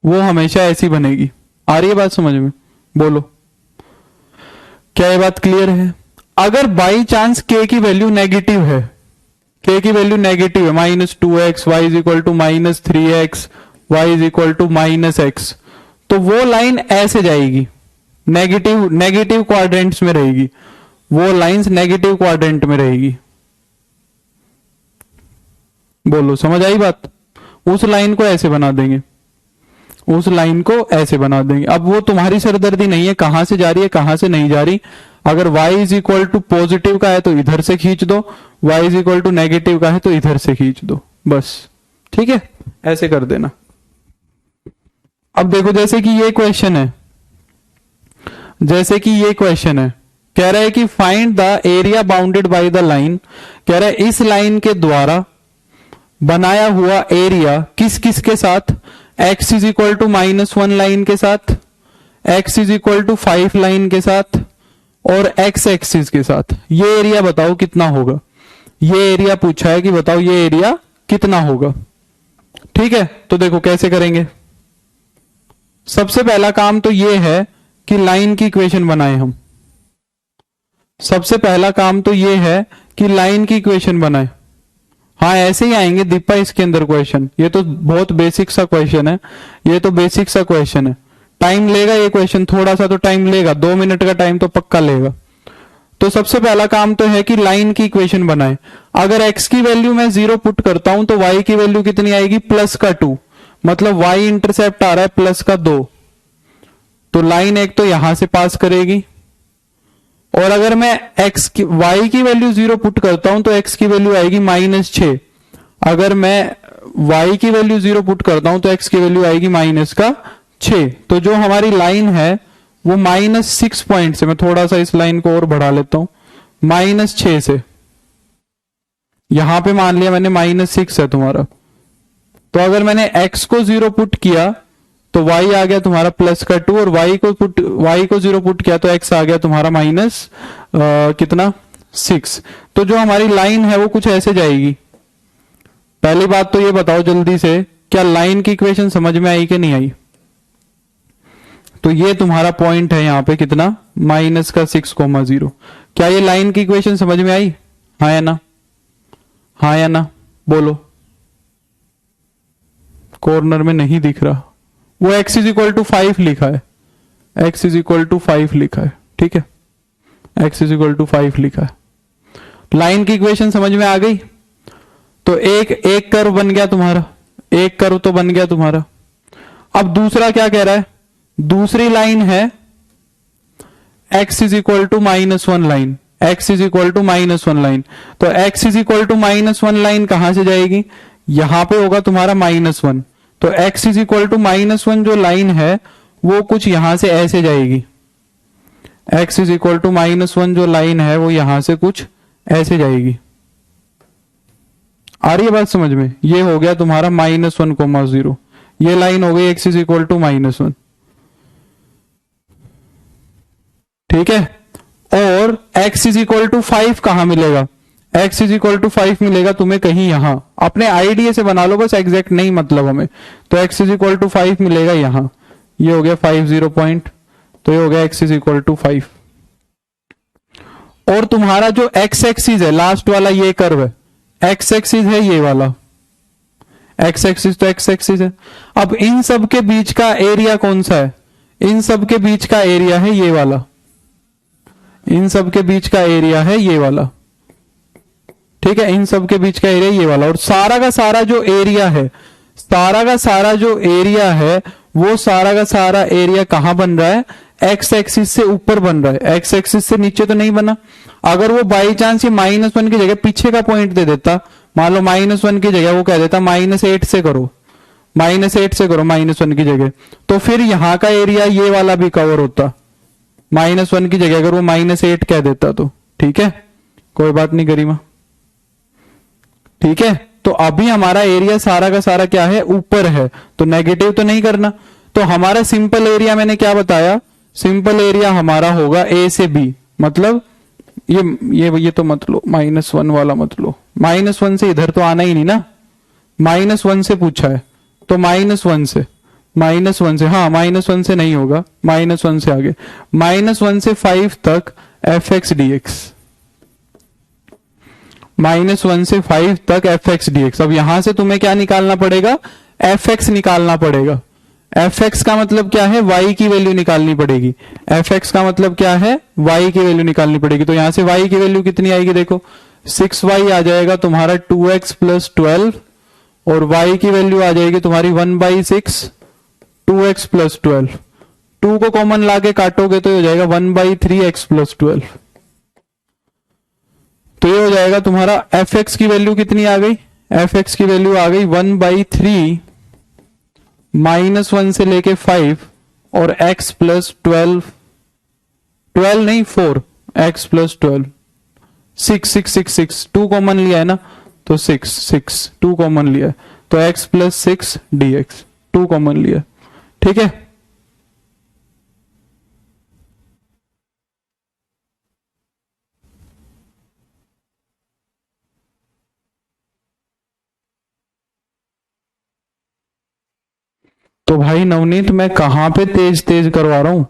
वो हमेशा ऐसी बनेगी। आ रही है बात समझ में? बोलो, क्या ये बात क्लियर है? अगर बाई चांस k की वैल्यू नेगेटिव है, k की वैल्यू नेगेटिव है, -2x, y is equal to -3x, y is equal to -x, तो वो लाइन ऐसे जाएगी, नेगेटिव क्वाड्रेंट्स में रहेगी, वो लाइंस नेगेटिव क्वाड्रेंट में रहेगी। बोलो, समझ आई बात? उस लाइन को ऐसे बना देंगे, उस लाइन को ऐसे बना देंगे। अब वो तुम्हारी सरदर्दी नहीं है कहां से जा रही है कहां से नहीं जा रही। अगर y is equal to positive का है तो इधर से खींच दो, y is equal to negative का है तो इधर से खींच दो, बस, ठीक है, ऐसे कर देना। अब देखो, जैसे कि ये क्वेश्चन है, कह रहा है कि find the area bounded by the line. कह रहा है इस लाइन के द्वारा बनाया हुआ एरिया किस किस के साथ? x is equal to -1 line के साथ, x is equal to 5 line के साथ और x एक्सिस के साथ। ये एरिया बताओ कितना होगा? ये एरिया पूछा है कि बताओ ये एरिया कितना होगा, ठीक है। तो देखो कैसे करेंगे। सबसे पहला काम तो ये है कि लाइन की इक्वेशन बनाए हम। सबसे पहला काम तो ये है कि लाइन की इक्वेशन बनाए। हाँ, ऐसे ही आएंगे दीपा इसके अंदर क्वेश्चन। ये तो बहुत बेसिक सा क्वेश्चन है, ये तो बेसिक सा क्वेश्चन है। टाइम लेगा ये क्वेश्चन, थोड़ा सा तो टाइम लेगा, 2 मिनट का टाइम तो पक्का लेगा। तो सबसे पहला काम तो है कि लाइन की इक्वेशन बनाए। अगर x की वैल्यू मैं 0 पुट करता हूं तो y की वैल्यू कितनी आएगी? +2, मतलब y इंटरसेप्ट आ रहा है +2। तो लाइन एक तो यहां से पास करेगी, और अगर मैं y की वैल्यू 0 पुट करता हूं तो x की वैल्यू आएगी -6। अगर मैं y की वैल्यू 0 पुट करता हूं तो x की वैल्यू आएगी -6। तो जो हमारी लाइन है वो -6 पॉइंट से, मैं थोड़ा सा इस लाइन को और बढ़ा लेता हूं, -6 से, यहां पे मान लिया मैंने -6 है तुम्हारा। तो अगर मैंने x को 0 पुट किया तो y आ गया तुम्हारा +2, और y को 0 पुट किया तो x आ गया तुम्हारा कितना 6। तो जो हमारी लाइन है वो कुछ ऐसे जाएगी। पहली बात तो ये बताओ जल्दी से, क्या लाइन की इक्वेशन समझ में आई कि नहीं आई? तो ये तुम्हारा पॉइंट है यहाँ पे कितना, माइनस का 6,0। क्या ये लाइन की इक्वेशन समझ में आई? हाँ या ना, हाँ या ना, बोलो। कॉर्नर में नहीं दिख रहा, वो x इज इक्वल टू 5 लिखा है, x इज इक्वल टू 5 लिखा है, ठीक है, x इज इक्वल टू 5 लिखा है। लाइन की इक्वेशन समझ में आ गई? तो एक कर्व बन गया तुम्हारा, एक कर्व तो बन गया तुम्हारा। अब दूसरा क्या कह रहा है, दूसरी लाइन है x is equal to -1 line, x is equal to -1 line. तो x is equal to -1 line कहां से जाएगी, यहां पे होगा तुम्हारा -1। तो x इज इक्वल टू -1 जो लाइन है वो कुछ यहां से ऐसे जाएगी, x इज इक्वल टू -1 जो लाइन है वो यहां से कुछ ऐसे जाएगी। आ रही है बात समझ में? ये हो गया तुम्हारा -1,0, ये लाइन हो गई x इज इक्वल टू -1, ठीक है। और x इज इक्वल टू 5 कहां मिलेगा, x इज इक्वल टू 5 मिलेगा तुम्हें कहीं यहां, अपने आइडिया से बना लो बस, एग्जैक्ट नहीं मतलब हमें। तो x इज इक्वल टू 5 मिलेगा यहां, ये हो गया 50 पॉइंट, तो ये हो गया x इज इक्वल टू 5। और तुम्हारा जो x एक्सिस है लास्ट वाला ये कर्व है, x एक्सिस है ये वाला, x एक्सिस तो x एक्सिस है। अब इन सब के बीच का एरिया कौन सा है, इन सब के बीच का एरिया है ये वाला, इन सब के बीच का एरिया है ये वाला, ठीक है, इन सब के बीच का एरिया ये वाला। और सारा का सारा जो एरिया है, सारा का सारा जो एरिया है वो सारा का सारा एरिया कहां बन रहा है, एक्स एक्सिस से ऊपर बन रहा है, एक्स एक्सिस से नीचे तो नहीं बना। अगर वो बाई चांस ये -1 की जगह पीछे का पॉइंट दे देता, मान लो -1 की जगह वो कह देता -8 से करो, -8 से करो -1 की जगह, तो फिर यहां का एरिया ये वाला भी कवर होता, -1 की जगह अगर वो -8 कह देता तो, ठीक है, कोई बात नहीं गरिमा, ठीक है। तो अभी हमारा एरिया सारा का सारा क्या है, ऊपर है, तो नेगेटिव तो नहीं करना। तो हमारा सिंपल एरिया मैंने क्या बताया, सिंपल एरिया हमारा होगा a से b, मतलब ये तो मत लो, -1 वाला मत लो, -1 से इधर तो आना ही नहीं ना, -1 से पूछा है तो -1 से, हाँ -1 से नहीं होगा, -1 से आगे, -1 से 5 तक fx dx, -1 से 5 तक fx dx। अब यहां से तुम्हें क्या निकालना पड़ेगा, fx निकालना पड़ेगा। fx का मतलब क्या है, y की वैल्यू निकालनी पड़ेगी, fx का मतलब क्या है, y की वैल्यू निकालनी पड़ेगी। तो यहां से y की वैल्यू कितनी आएगी, देखो 6y आ जाएगा तुम्हारा 2x + 12, और y की वैल्यू आ जाएगी तुम्हारी 1/6 2x + 12, 2 को कॉमन लाके काटोगे तो ये हो जाएगा 1/3x + 12। तो ये हो जाएगा तुम्हारा fx की वैल्यू कितनी आ गई, fx की वैल्यू आ गई 1/3 -1 से लेके 5 और x + 12, 12 नहीं 4, x + 12, 6 2 कॉमन लिया है ना, तो 6 2 कॉमन लिया है, तो x + 6 dx 2 कॉमन लिया, ठीक है। तो भाई नवनीत मैं कहां पे तेज तेज करवा रहा हूं,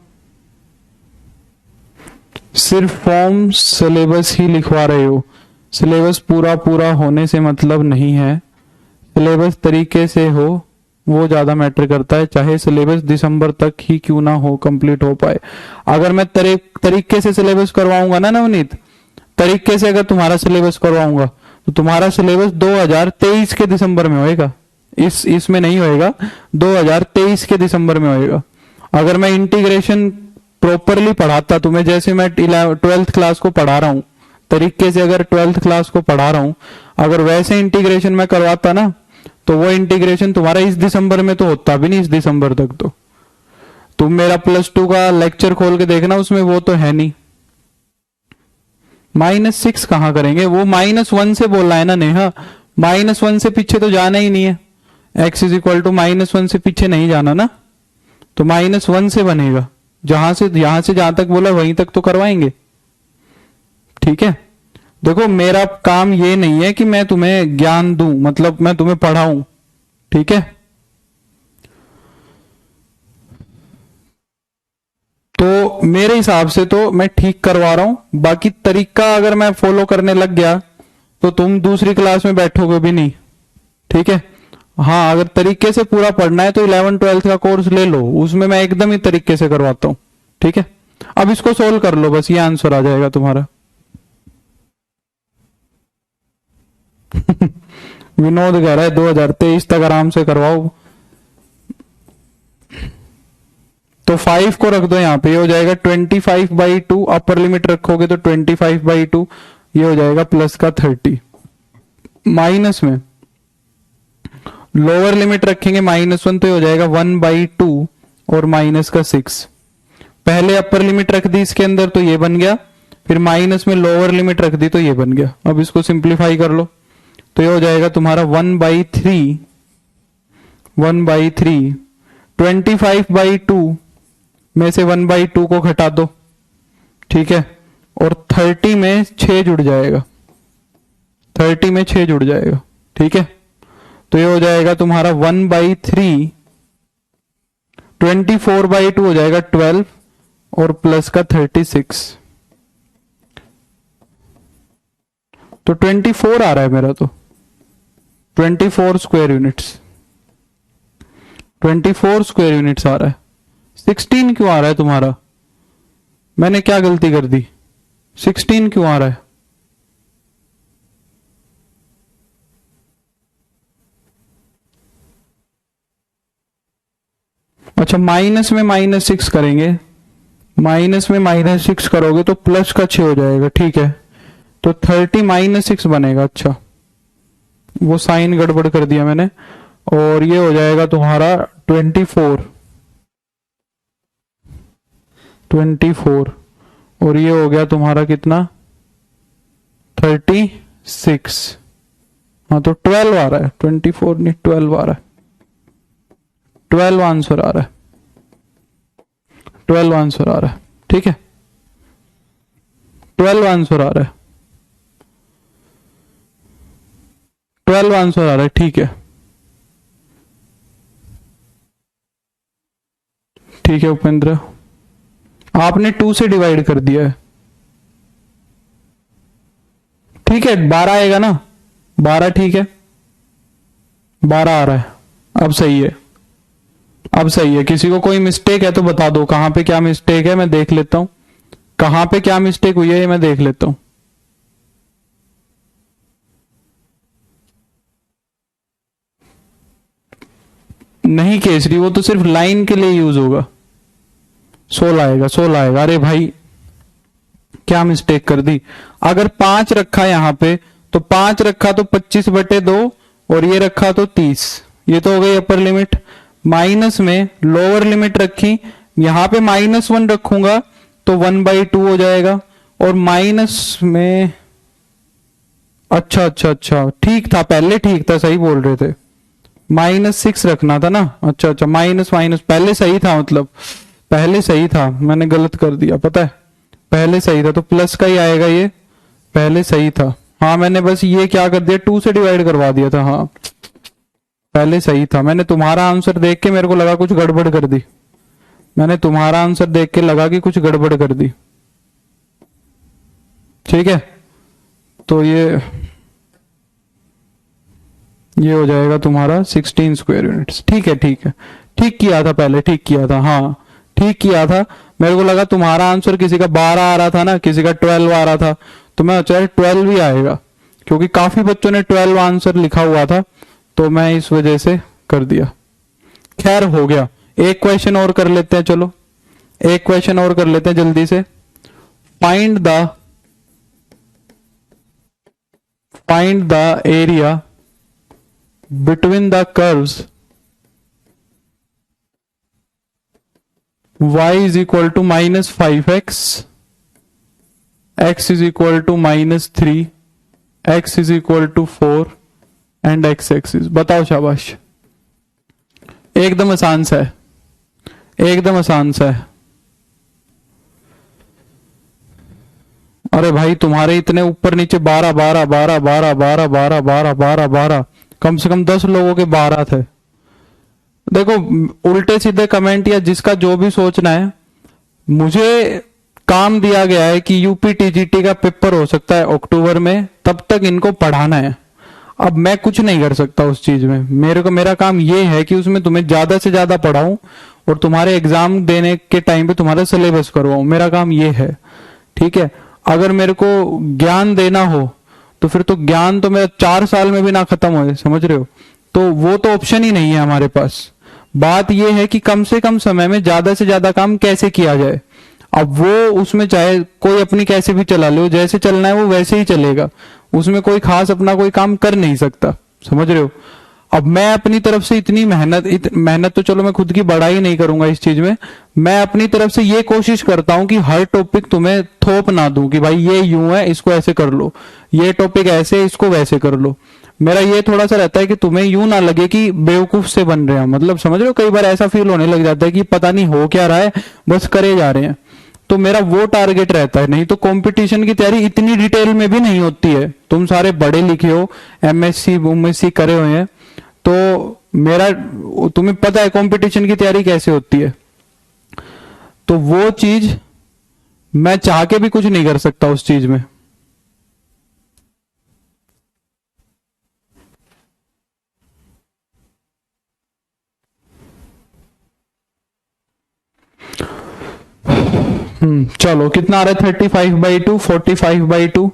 सिर्फ फॉर्म सिलेबस ही लिखवा रहे हो, सिलेबस पूरा होने से मतलब नहीं है, सिलेबस तरीके से हो वो ज्यादा मैटर करता है, चाहे सिलेबस दिसंबर तक ही क्यों ना हो कंप्लीट हो पाए। अगर मैं तरीके से सिलेबस करवाऊंगा ना नवनीत, तरीके से अगर तुम्हारा सिलेबस करवाऊंगा तो तुम्हारा सिलेबस 2023 के दिसंबर में होएगा, इसमें नहीं होएगा, 2023 के दिसंबर में होएगा। अगर मैं इंटीग्रेशन प्रॉपरली पढ़ाता तुम्हें, जैसे मैं 12th क्लास को पढ़ा रहा हूं, तरीके से अगर 12th क्लास को पढ़ा रहा हूं, अगर वैसे इंटीग्रेशन मैं करवाता ना, तो वो इंटीग्रेशन तुम्हारा इस दिसंबर में तो होता भी नहीं, इस दिसंबर तक तो तुम मेरा +2 का लेक्चर खोल के देखना, उसमें वो तो है नहीं। -6 कहां करेंगे, वो -1 से बोल रहा है ना नेहा, -1 से पीछे तो जाना ही नहीं है, x इज इक्वल टू -1 से पीछे नहीं जाना ना, तो -1 से बनेगा, यहां से जहां तक बोला वहीं तक तो करवाएंगे, ठीक है। देखो मेरा काम ये नहीं है कि मैं तुम्हें ज्ञान दूं, मतलब मैं तुम्हें पढ़ाऊं, ठीक है। तो मेरे हिसाब से तो मैं ठीक करवा रहा हूं, बाकी तरीका अगर मैं फॉलो करने लग गया तो तुम दूसरी क्लास में बैठोगे भी नहीं, ठीक है। हाँ, अगर तरीके से पूरा पढ़ना है तो 11-12 का कोर्स ले लो, उसमें मैं एकदम ही तरीके से करवाता हूं, ठीक है। अब इसको सोल्व कर लो, बस ये आंसर आ जाएगा तुम्हारा। विनोद कह रहा है 2023 तक आराम से करवाओ। तो 5 को रख दो यहाँ पे, ये हो जाएगा 25/2, अपर लिमिट रखोगे तो 25/2, ये हो जाएगा प्लस का 30। माइनस में लोअर लिमिट रखेंगे -1 तो ये हो जाएगा 1/2 और माइनस का 6। पहले अपर लिमिट रख दी इसके अंदर तो ये बन गया, फिर माइनस में लोअर लिमिट रख दी तो ये बन गया। अब इसको सिंप्लीफाई कर लो तो ये हो जाएगा तुम्हारा 1/3, 25/2 में से 1/2 को घटा दो, ठीक है, और 30 में 6 जुड़ जाएगा, 30 में 6 जुड़ जाएगा, ठीक है। तो ये हो जाएगा तुम्हारा 1/3, 24/2 हो जाएगा 12 और प्लस का 36, तो 24 आ रहा है मेरा, तो 24 स्क्वायर यूनिट्स, 24 स्क्वायर यूनिट्स आ रहा है। 16 क्यों आ रहा है तुम्हारा? मैंने क्या गलती कर दी? 16 क्यों आ रहा है? अच्छा, माइनस में -6 करेंगे, माइनस में -6 करोगे तो प्लस का 6 हो जाएगा, ठीक है। तो 30 -6 बनेगा। अच्छा, वो साइन गड़बड़ कर दिया मैंने, और ये हो जाएगा तुम्हारा 24, और ये हो गया तुम्हारा कितना, 36। हाँ, तो 12 आ रहा है, 24 नहीं 12 आ रहा है, 12 आंसर आ रहा है, 12 आंसर आ रहा है, ठीक है, 12 आंसर आ रहा है, 12 आंसर आ रहा है, ठीक है, ठीक है उपेंद्र, आपने 2 से डिवाइड कर दिया है, ठीक है, 12 आएगा ना, 12, ठीक है, 12 आ रहा है, अब सही है, अब सही है। किसी को कोई मिस्टेक है तो बता दो, कहां पे क्या मिस्टेक है मैं देख लेता हूं, कहां पे क्या मिस्टेक हुई है ये मैं देख लेता हूं। नहीं केसरी, वो तो सिर्फ लाइन के लिए यूज होगा। 16 आएगा, 16 आएगा। अरे भाई क्या मिस्टेक कर दी, अगर 5 रखा यहां पे तो 5 रखा तो 25/2 और ये रखा तो 30, ये तो हो गई अपर लिमिट। माइनस में लोअर लिमिट रखी, यहां पे -1 रखूंगा तो 1/2 हो जाएगा, और माइनस में अच्छा अच्छा अच्छा, ठीक था, पहले ठीक था, सही बोल रहे थे, -6 रखना था ना। अच्छा अच्छा, माइनस माइनस पहले सही था, मतलब पहले सही था, मैंने गलत कर दिया, पता है, पहले सही था तो प्लस का ही आएगा, ये पहले सही था। हाँ, मैंने बस ये क्या कर दिया, 2 से डिवाइड करवा दिया था। हाँ, पहले सही था, मैंने तुम्हारा आंसर देख के मेरे को लगा कुछ गड़बड़ कर दी, मैंने तुम्हारा आंसर देख के लगा कि कुछ गड़बड़ कर दी, ठीक है। तो ये हो जाएगा तुम्हारा 16 स्क्वायर यूनिट्स, ठीक है, ठीक है, ठीक किया था पहले, ठीक किया था, हाँ ठीक किया था। मेरे को लगा तुम्हारा आंसर किसी का 12 आ रहा था ना, किसी का 12 आ रहा था, तो मैं चाहे 12 ही आएगा, क्योंकि काफी बच्चों ने 12 आंसर लिखा हुआ था, तो मैं इस वजह से कर दिया। खैर हो गया, एक क्वेश्चन और कर लेते हैं, चलो एक क्वेश्चन और कर लेते हैं जल्दी से। Find the area between the curves y is equal to -5x, x is equal to -3, x is equal to 4 and x axis. बताओ, शाबाश, एकदम आसान सा है, एकदम आसान सा है। अरे भाई तुम्हारे इतने ऊपर नीचे 12 12 12 12 12 12 12 12 12, कम से कम 10 लोगों के 12 थे। देखो, उल्टे सीधे कमेंट या जिसका जो भी सोचना है, मुझे काम दिया गया है कि यूपी टीजीटी का पेपर हो सकता है अक्टूबर में, तब तक इनको पढ़ाना है। अब मैं कुछ नहीं कर सकता उस चीज में, मेरा काम ये है कि उसमें तुम्हें ज्यादा से ज्यादा पढ़ाऊं और तुम्हारे एग्जाम देने के टाइम पे तुम्हारा सिलेबस करवाऊं, मेरा काम ये है। ठीक है, अगर मेरे को ज्ञान देना हो तो फिर तो ज्ञान तो मेरा 4 साल में भी ना खत्म हो, समझ रहे हो, तो वो तो ऑप्शन ही नहीं है हमारे पास। बात यह है कि कम से कम समय में ज्यादा से ज्यादा काम कैसे किया जाए। अब वो उसमें चाहे कोई अपनी कैसे भी चला ले, जैसे चलना है वो वैसे ही चलेगा, उसमें कोई खास अपना कोई काम कर नहीं सकता, समझ रहे हो। अब मैं अपनी तरफ से इतनी मेहनत तो चलो मैं खुद की बड़ाई नहीं करूंगा इस चीज में, मैं अपनी तरफ से ये कोशिश करता हूं कि हर टॉपिक तुम्हें थोप ना दूं कि भाई ये यूं है इसको ऐसे कर लो, ये टॉपिक ऐसे इसको वैसे कर लो। मेरा ये थोड़ा सा रहता है कि तुम्हें यूं ना लगे कि बेवकूफ से बन रहे हैं, मतलब समझ रहे हो, कई बार ऐसा फील होने लग जाता है कि पता नहीं हो क्या रहा है, बस करे जा रहे हैं। तो मेरा वो टारगेट रहता है, नहीं तो कंपटीशन की तैयारी इतनी डिटेल में भी नहीं होती है। तुम सारे पढ़े लिखे हो, एमएससी करे हुए हैं, तो मेरा तुम्हें पता है कंपटीशन की तैयारी कैसे होती है, तो वो चीज मैं चाह के भी कुछ नहीं कर सकता उस चीज में। चलो कितना आ रहा है 35/2, 45/2।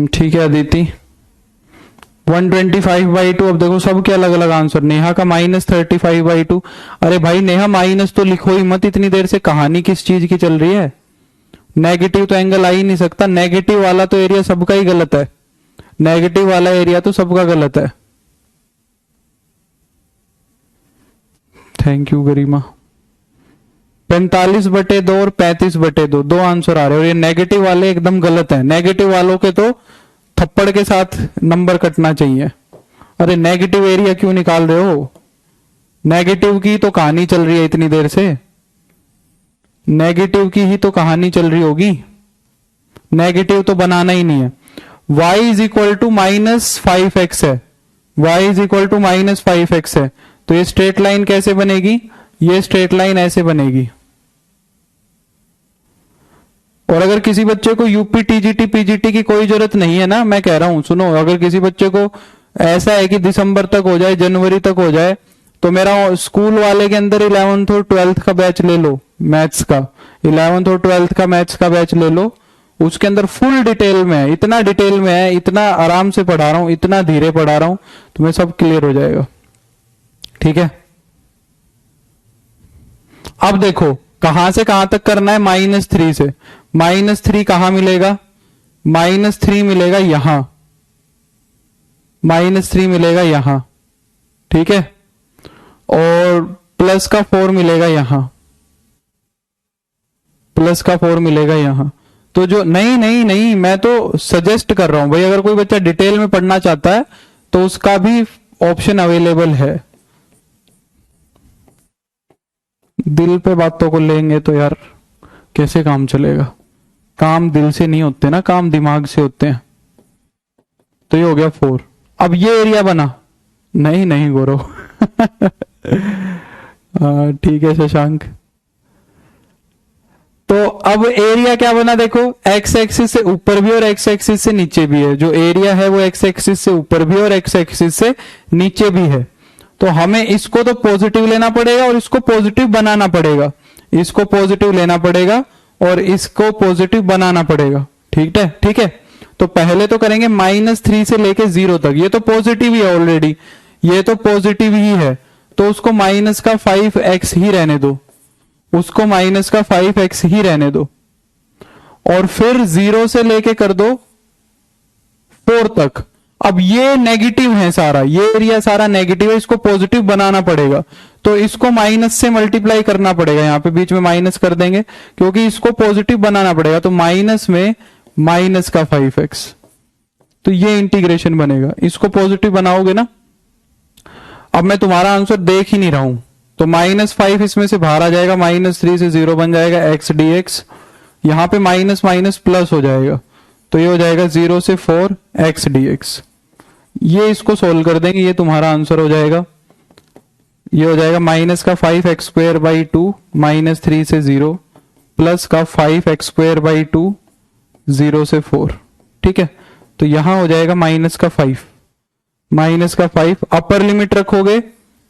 ठीक है अदिति, 125/2। अब देखो सबके अलग अलग आंसर। नेहा का -35/2। अरे भाई नेहा माइनस तो लिखो ही मत इतनी देर से, कहानी किस चीज की चल रही है। नेगेटिव तो एंगल आ ही नहीं सकता, नेगेटिव वाला तो एरिया सबका ही गलत है, नेगेटिव वाला एरिया तो सबका गलत है। थैंक यू गरिमा। 45/2 और 35/2 दो आंसर आ रहे हैं, और ये नेगेटिव वाले एकदम गलत है। नेगेटिव वालों के तो थप्पड़ के साथ नंबर कटना चाहिए। अरे नेगेटिव एरिया क्यों निकाल रहे हो, नेगेटिव की तो कहानी चल रही है इतनी देर से, नेगेटिव की ही तो कहानी चल रही होगी, नेगेटिव तो बनाना ही नहीं है। y is equal to -5x है, y is equal to -5x है, तो ये स्ट्रेट लाइन कैसे बनेगी, ये स्ट्रेट लाइन ऐसे बनेगी। और अगर किसी बच्चे को यूपी टीजीटी पीजीटी की कोई जरूरत नहीं है ना, मैं कह रहा हूं सुनो, अगर किसी बच्चे को ऐसा है कि दिसंबर तक हो जाए, जनवरी तक हो जाए, तो मेरा स्कूल वाले के अंदर 11th और 12th का बैच ले लो मैथ्स का, 11th और 12th का मैथ्स का बैच ले लो, उसके अंदर फुल डिटेल में है, इतना डिटेल में है, इतना आराम से पढ़ा रहा हूं, इतना धीरे पढ़ा रहा हूं, तुम्हें सब क्लियर हो जाएगा। ठीक है, अब देखो कहां से कहां तक करना है, -3 से। -3 कहां मिलेगा, -3 मिलेगा यहां, -3 मिलेगा यहां, ठीक है, और प्लस का 4 मिलेगा यहां, प्लस का 4 मिलेगा यहां। तो जो नहीं नहीं नहीं, मैं तो सजेस्ट कर रहा हूं भाई, अगर कोई बच्चा डिटेल में पढ़ना चाहता है तो उसका भी ऑप्शन अवेलेबल है। दिल पे बातों को लेंगे तो यार कैसे काम चलेगा, काम दिल से नहीं होते ना, काम दिमाग से होते हैं। तो ये हो गया 4। अब ये एरिया बना, नहीं नहीं गौरव ठीक है शशांक। तो अब एरिया क्या बना देखो, एक्स एक्सिस से ऊपर भी और एक्स एक्सिस से नीचे भी है, जो एरिया है वो एक्स एक्सिस से ऊपर भी और एक्स एक्सिस से नीचे भी है। तो हमें इसको तो पॉजिटिव लेना पड़ेगा और इसको पॉजिटिव बनाना पड़ेगा, इसको पॉजिटिव लेना पड़ेगा और इसको पॉजिटिव बनाना पड़ेगा। ठीक है, ठीक है, तो पहले तो करेंगे -3 से लेके 0 तक, ये तो पॉजिटिव ही है ऑलरेडी, ये तो पॉजिटिव ही है, तो उसको -5x ही रहने दो, उसको -5x ही रहने दो, और फिर 0 से लेके कर दो 4 तक। अब ये नेगेटिव है सारा, ये एरिया सारा नेगेटिव है, इसको पॉजिटिव बनाना पड़ेगा, तो इसको माइनस से मल्टीप्लाई करना पड़ेगा, यहां पे बीच में माइनस कर देंगे क्योंकि इसको पॉजिटिव बनाना पड़ेगा, तो माइनस में माइनस का 5x, तो ये इंटीग्रेशन बनेगा। इसको पॉजिटिव बनाओगे ना, अब मैं तुम्हारा आंसर देख ही नहीं रहा हूं, तो -5 इसमें से बाहर आ जाएगा, -3 से 0 बन जाएगा x dx, यहां पे माइनस माइनस प्लस हो जाएगा, तो ये हो जाएगा 0 से 4 x dx। ये इसको सोल्व कर देंगे, ये तुम्हारा आंसर हो जाएगा, ये हो जाएगा माइनस का 5x² 2 -3 से 0 प्लस का 5x² 2 0 से 4। ठीक है, तो यहां हो जाएगा माइनस का 5 अपर लिमिट रखोगे,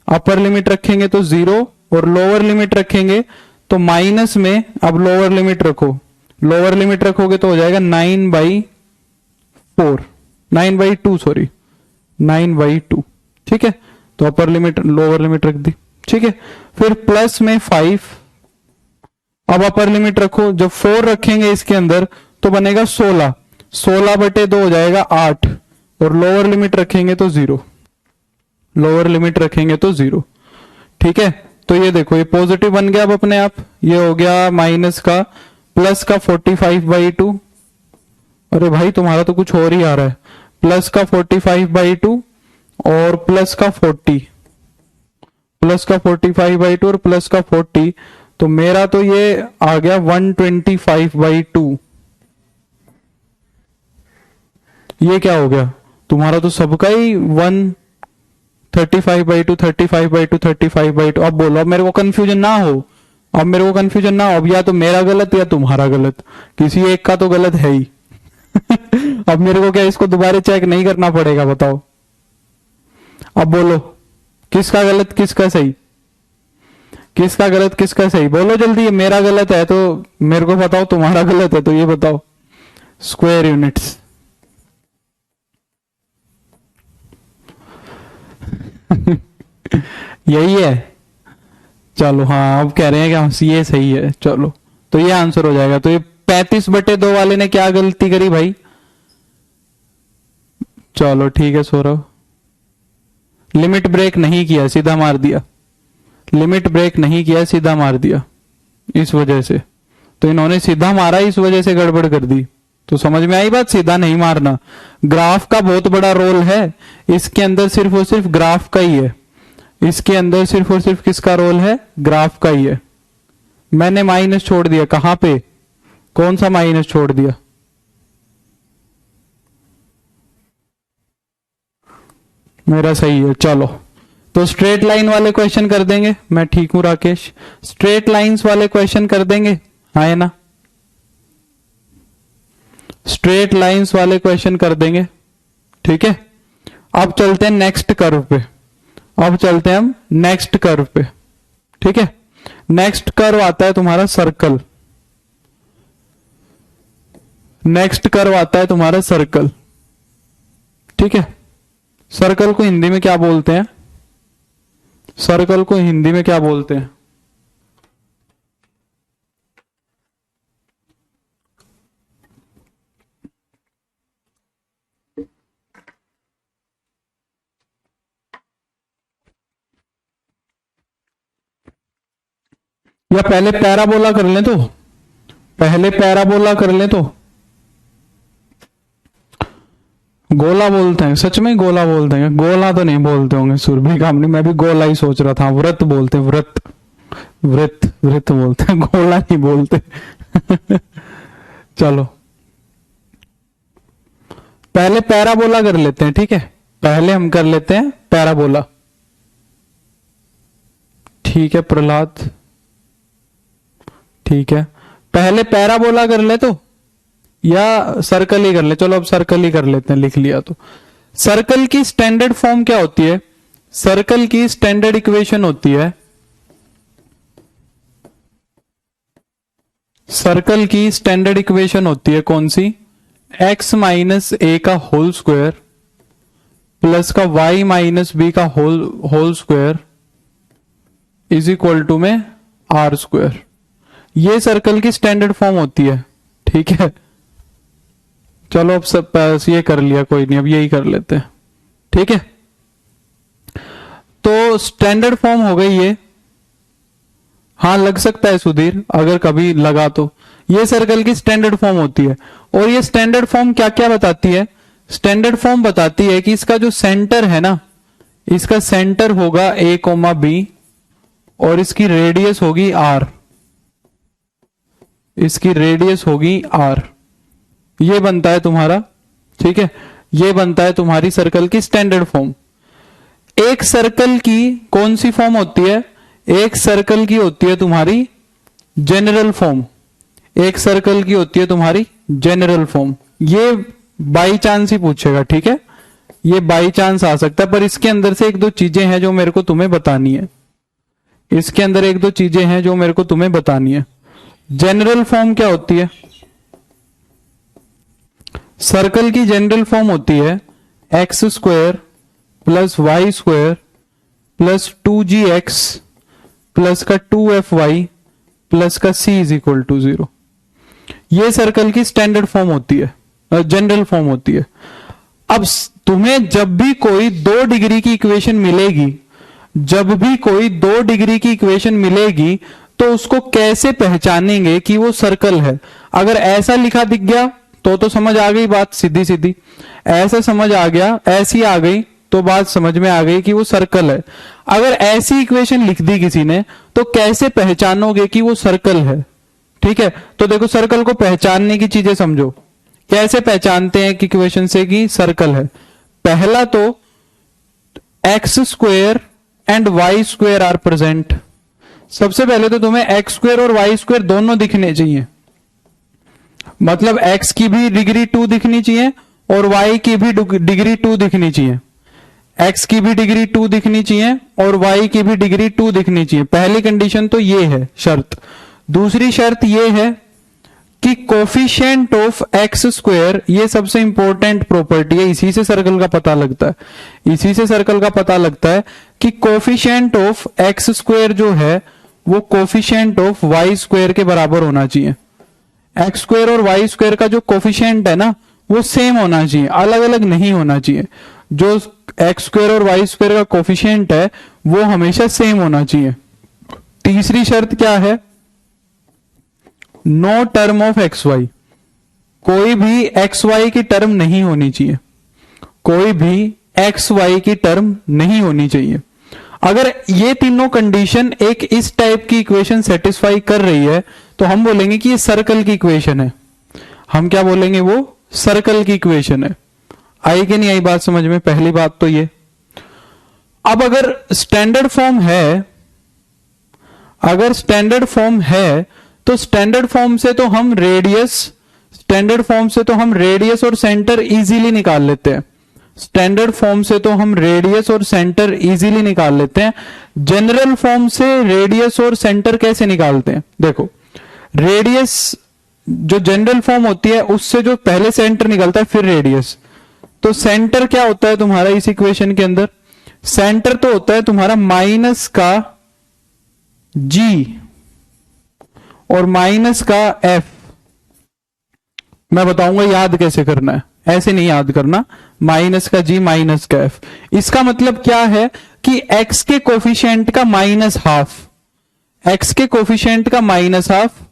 अपर लिमिट रखेंगे तो 0 और लोअर लिमिट रखेंगे तो माइनस में, अब लोअर लिमिट रखो, लोअर लिमिट रखोगे तो हो जाएगा 9/2। ठीक है, तो अपर लिमिट लोअर लिमिट रख दी। ठीक है, फिर प्लस में 5, अब अपर लिमिट रखो, जब 4 रखेंगे इसके अंदर तो बनेगा 16/2 हो जाएगा 8 और लोअर लिमिट रखेंगे तो 0, लोअर लिमिट रखेंगे तो 0। ठीक है, तो ये देखो ये पॉजिटिव बन गया अब अपने आप, ये हो गया माइनस का प्लस का 45/2। अरे भाई तुम्हारा तो कुछ और ही आ रहा है, प्लस का 45/2 और प्लस का 40, प्लस का 45/2 और प्लस का 40, तो मेरा तो ये आ गया 125/2। ये क्या हो गया तुम्हारा, तो सबका ही 135/2 35/2 35/2। अब बोलो, अब मेरे को कंफ्यूजन ना हो, अब मेरे को कंफ्यूजन ना हो, अब या तो मेरा गलत या तुम्हारा गलत, किसी एक का तो गलत है ही। अब मेरे को क्या इसको दोबारा चेक नहीं करना पड़ेगा, बताओ। अब बोलो किसका गलत किसका सही, किसका गलत किसका सही, बोलो जल्दी। ये मेरा गलत है तो मेरे को बताओ, तुम्हारा गलत है तो ये बताओ। स्क्वायर यूनिट्स यही है। चलो हाँ, अब कह रहे हैं कि हाँ ये सही है, चलो तो ये आंसर हो जाएगा। तो ये 35/2 वाले ने क्या गलती करी भाई, चलो ठीक है सौरभ, लिमिट ब्रेक नहीं किया, सीधा मार दिया, लिमिट ब्रेक नहीं किया, सीधा मार दिया, इस वजह से। तो इन्होंने सीधा मारा, इस वजह से गड़बड़ कर दी। तो समझ में आई बात, सीधा नहीं मारना। ग्राफ का बहुत बड़ा रोल है इसके अंदर, सिर्फ और सिर्फ ग्राफ का ही है, इसके अंदर सिर्फ और सिर्फ किसका रोल है, ग्राफ का ही है। मैंने माइनस छोड़ दिया, कहां पे, कौन सा माइनस छोड़ दिया, मेरा सही है। चलो तो स्ट्रेट लाइन वाले क्वेश्चन कर देंगे, मैं ठीक हूं राकेश, स्ट्रेट लाइंस वाले क्वेश्चन कर देंगे, हाँ है ना, स्ट्रेट लाइंस वाले क्वेश्चन कर देंगे। ठीक है, अब चलते हैं नेक्स्ट कर्व पे, अब चलते हैं हम नेक्स्ट कर्व पे। ठीक है, नेक्स्ट कर्व आता है तुम्हारा सर्कल, नेक्स्ट कर्व आता है तुम्हारा सर्कल। ठीक है, सर्कल को हिंदी में क्या बोलते हैं, सर्कल को हिंदी में क्या बोलते हैं, या पहले पैराबोला कर लें, तो पहले पैराबोला कर लें, तो गोला बोलते हैं, सच में गोला बोलते हैं, गोला तो नहीं बोलते होंगे सुरभि कामनी, मैं भी गोला ही सोच रहा था, व्रत बोलते हैं, व्रत व्रत व्रत बोलते हैं, गोला नहीं बोलते। चलो पहले पैराबोला कर लेते हैं। ठीक है, पहले हम कर लेते हैं पैराबोला। ठीक है प्रहलाद, ठीक है, पहले पैराबोला कर ले, तो या सर्कल ही कर ले, चलो अब सर्कल ही कर लेते हैं, लिख लिया तो। सर्कल की स्टैंडर्ड फॉर्म क्या होती है, सर्कल की स्टैंडर्ड इक्वेशन होती है, सर्कल की स्टैंडर्ड इक्वेशन होती है कौन सी, x माइनस ए का होल स्क्वायर प्लस का y माइनस बी का whole square is equal to में आर स्क्वायर। ये सर्कल की स्टैंडर्ड फॉर्म होती है। ठीक है, चलो अब सब ये कर लिया, कोई नहीं, अब यही कर लेते हैं। ठीक है, तो स्टैंडर्ड फॉर्म हो गई ये, हाँ लग सकता है सुधीर, अगर कभी लगा तो। ये सर्कल की स्टैंडर्ड फॉर्म होती है, और ये स्टैंडर्ड फॉर्म क्या क्या बताती है, स्टैंडर्ड फॉर्म बताती है कि इसका जो सेंटर है ना, इसका सेंटर होगा a, b और इसकी रेडियस होगी r, इसकी रेडियस होगी r। ये बनता है तुम्हारा, ठीक है, ये बनता है तुम्हारी सर्कल की स्टैंडर्ड फॉर्म। एक सर्कल की कौन सी फॉर्म होती है? एक सर्कल की होती है तुम्हारी जनरल फॉर्म, एक सर्कल की होती है तुम्हारी जनरल फॉर्म। ये बाई चांस ही पूछेगा, ठीक है, ये बाई चांस आ सकता है, पर इसके अंदर से एक दो चीजें हैं जो मेरे को तुम्हें बतानी है। इसके अंदर एक दो चीजें हैं जो मेरे को तुम्हें बतानी है। जनरल फॉर्म क्या होती है? सर्कल की जनरल फॉर्म होती है x square plus y square plus 2gx plus का 2fy प्लस का c इज इक्वल टू 0। ये सर्कल की स्टैंडर्ड फॉर्म होती है, जनरल फॉर्म होती है। अब तुम्हें जब भी कोई 2 डिग्री की इक्वेशन मिलेगी, जब भी कोई 2 डिग्री की इक्वेशन मिलेगी, तो उसको कैसे पहचानेंगे कि वो सर्कल है? अगर ऐसा लिखा दिख गया तो समझ आ गई बात, सीधी सीधी। ऐसा समझ आ गया, ऐसी आ गई तो बात समझ में आ गई कि वो सर्कल है। अगर ऐसी इक्वेशन लिख दी किसी ने तो कैसे पहचानोगे कि वो सर्कल है? ठीक है, तो देखो सर्कल को पहचानने की चीजें समझो। कैसे पहचानते हैं कि इक्वेशन से कि सर्कल है? पहला तो x square and y square are present. सबसे पहले तो तुम्हें एक्स स्क्वायर और वाई स्क्वायर दोनों दिखने चाहिए, मतलब एक्स की भी डिग्री 2 दिखनी चाहिए और वाई की भी डिग्री 2 दिखनी चाहिए। एक्स की भी डिग्री 2 दिखनी चाहिए और वाई की भी डिग्री 2 दिखनी चाहिए। पहली कंडीशन तो ये है शर्त। दूसरी शर्त ये है कि कोफिशिएंट ऑफ एक्स स्क्वायर, ये सबसे इंपॉर्टेंट प्रॉपर्टी है, इसी से सर्कल का पता लगता है, इसी से सर्कल का पता लगता है कि कोफिशिएंट ऑफ एक्स स्क्वायर जो है वो कोफिशिएंट ऑफ वाई स्क्वायर के बराबर होना चाहिए। एक्स स्क्वायर और वाई स्क्वायर का जो कोफिशिएंट है ना वो सेम होना चाहिए, अलग अलग नहीं होना चाहिए। जो एक्स स्क्वायर और वाई स्क्वायर का कोफिशिएंट है वो हमेशा सेम होना चाहिए। तीसरी शर्त क्या है? No term of x y, कोई भी एक्स वाई की टर्म नहीं होनी चाहिए, कोई भी एक्स वाई की टर्म नहीं होनी चाहिए। अगर ये तीनों कंडीशन एक इस टाइप की इक्वेशन सेटिस्फाई कर रही है तो हम बोलेंगे कि ये सर्कल की इक्वेशन है। हम क्या बोलेंगे? वो सर्कल की इक्वेशन है। आई कि नहीं आई बात समझ में? पहली बात तो ये। अब अगर स्टैंडर्ड फॉर्म है, अगर स्टैंडर्ड फॉर्म है तो स्टैंडर्ड फॉर्म से तो हम रेडियस, स्टैंडर्ड फॉर्म से तो हम रेडियस और सेंटर इजीली निकाल लेते हैं। स्टैंडर्ड फॉर्म से तो हम रेडियस और सेंटर इजीली निकाल लेते हैं। जनरल फॉर्म से रेडियस और सेंटर कैसे निकालते हैं? देखो, रेडियस जो जनरल फॉर्म होती है उससे जो पहले सेंटर निकलता है फिर रेडियस, तो सेंटर क्या होता है तुम्हारा इस इक्वेशन के अंदर? सेंटर तो होता है तुम्हारा माइनस का जी और माइनस का एफ। मैं बताऊंगा याद कैसे करना है, ऐसे नहीं याद करना, माइनस का जी माइनस का एफ। इसका मतलब क्या है कि एक्स के कोफिशिएंट का माइनस हाफ, एक्स के कोफिशिएंट का माइनस हाफ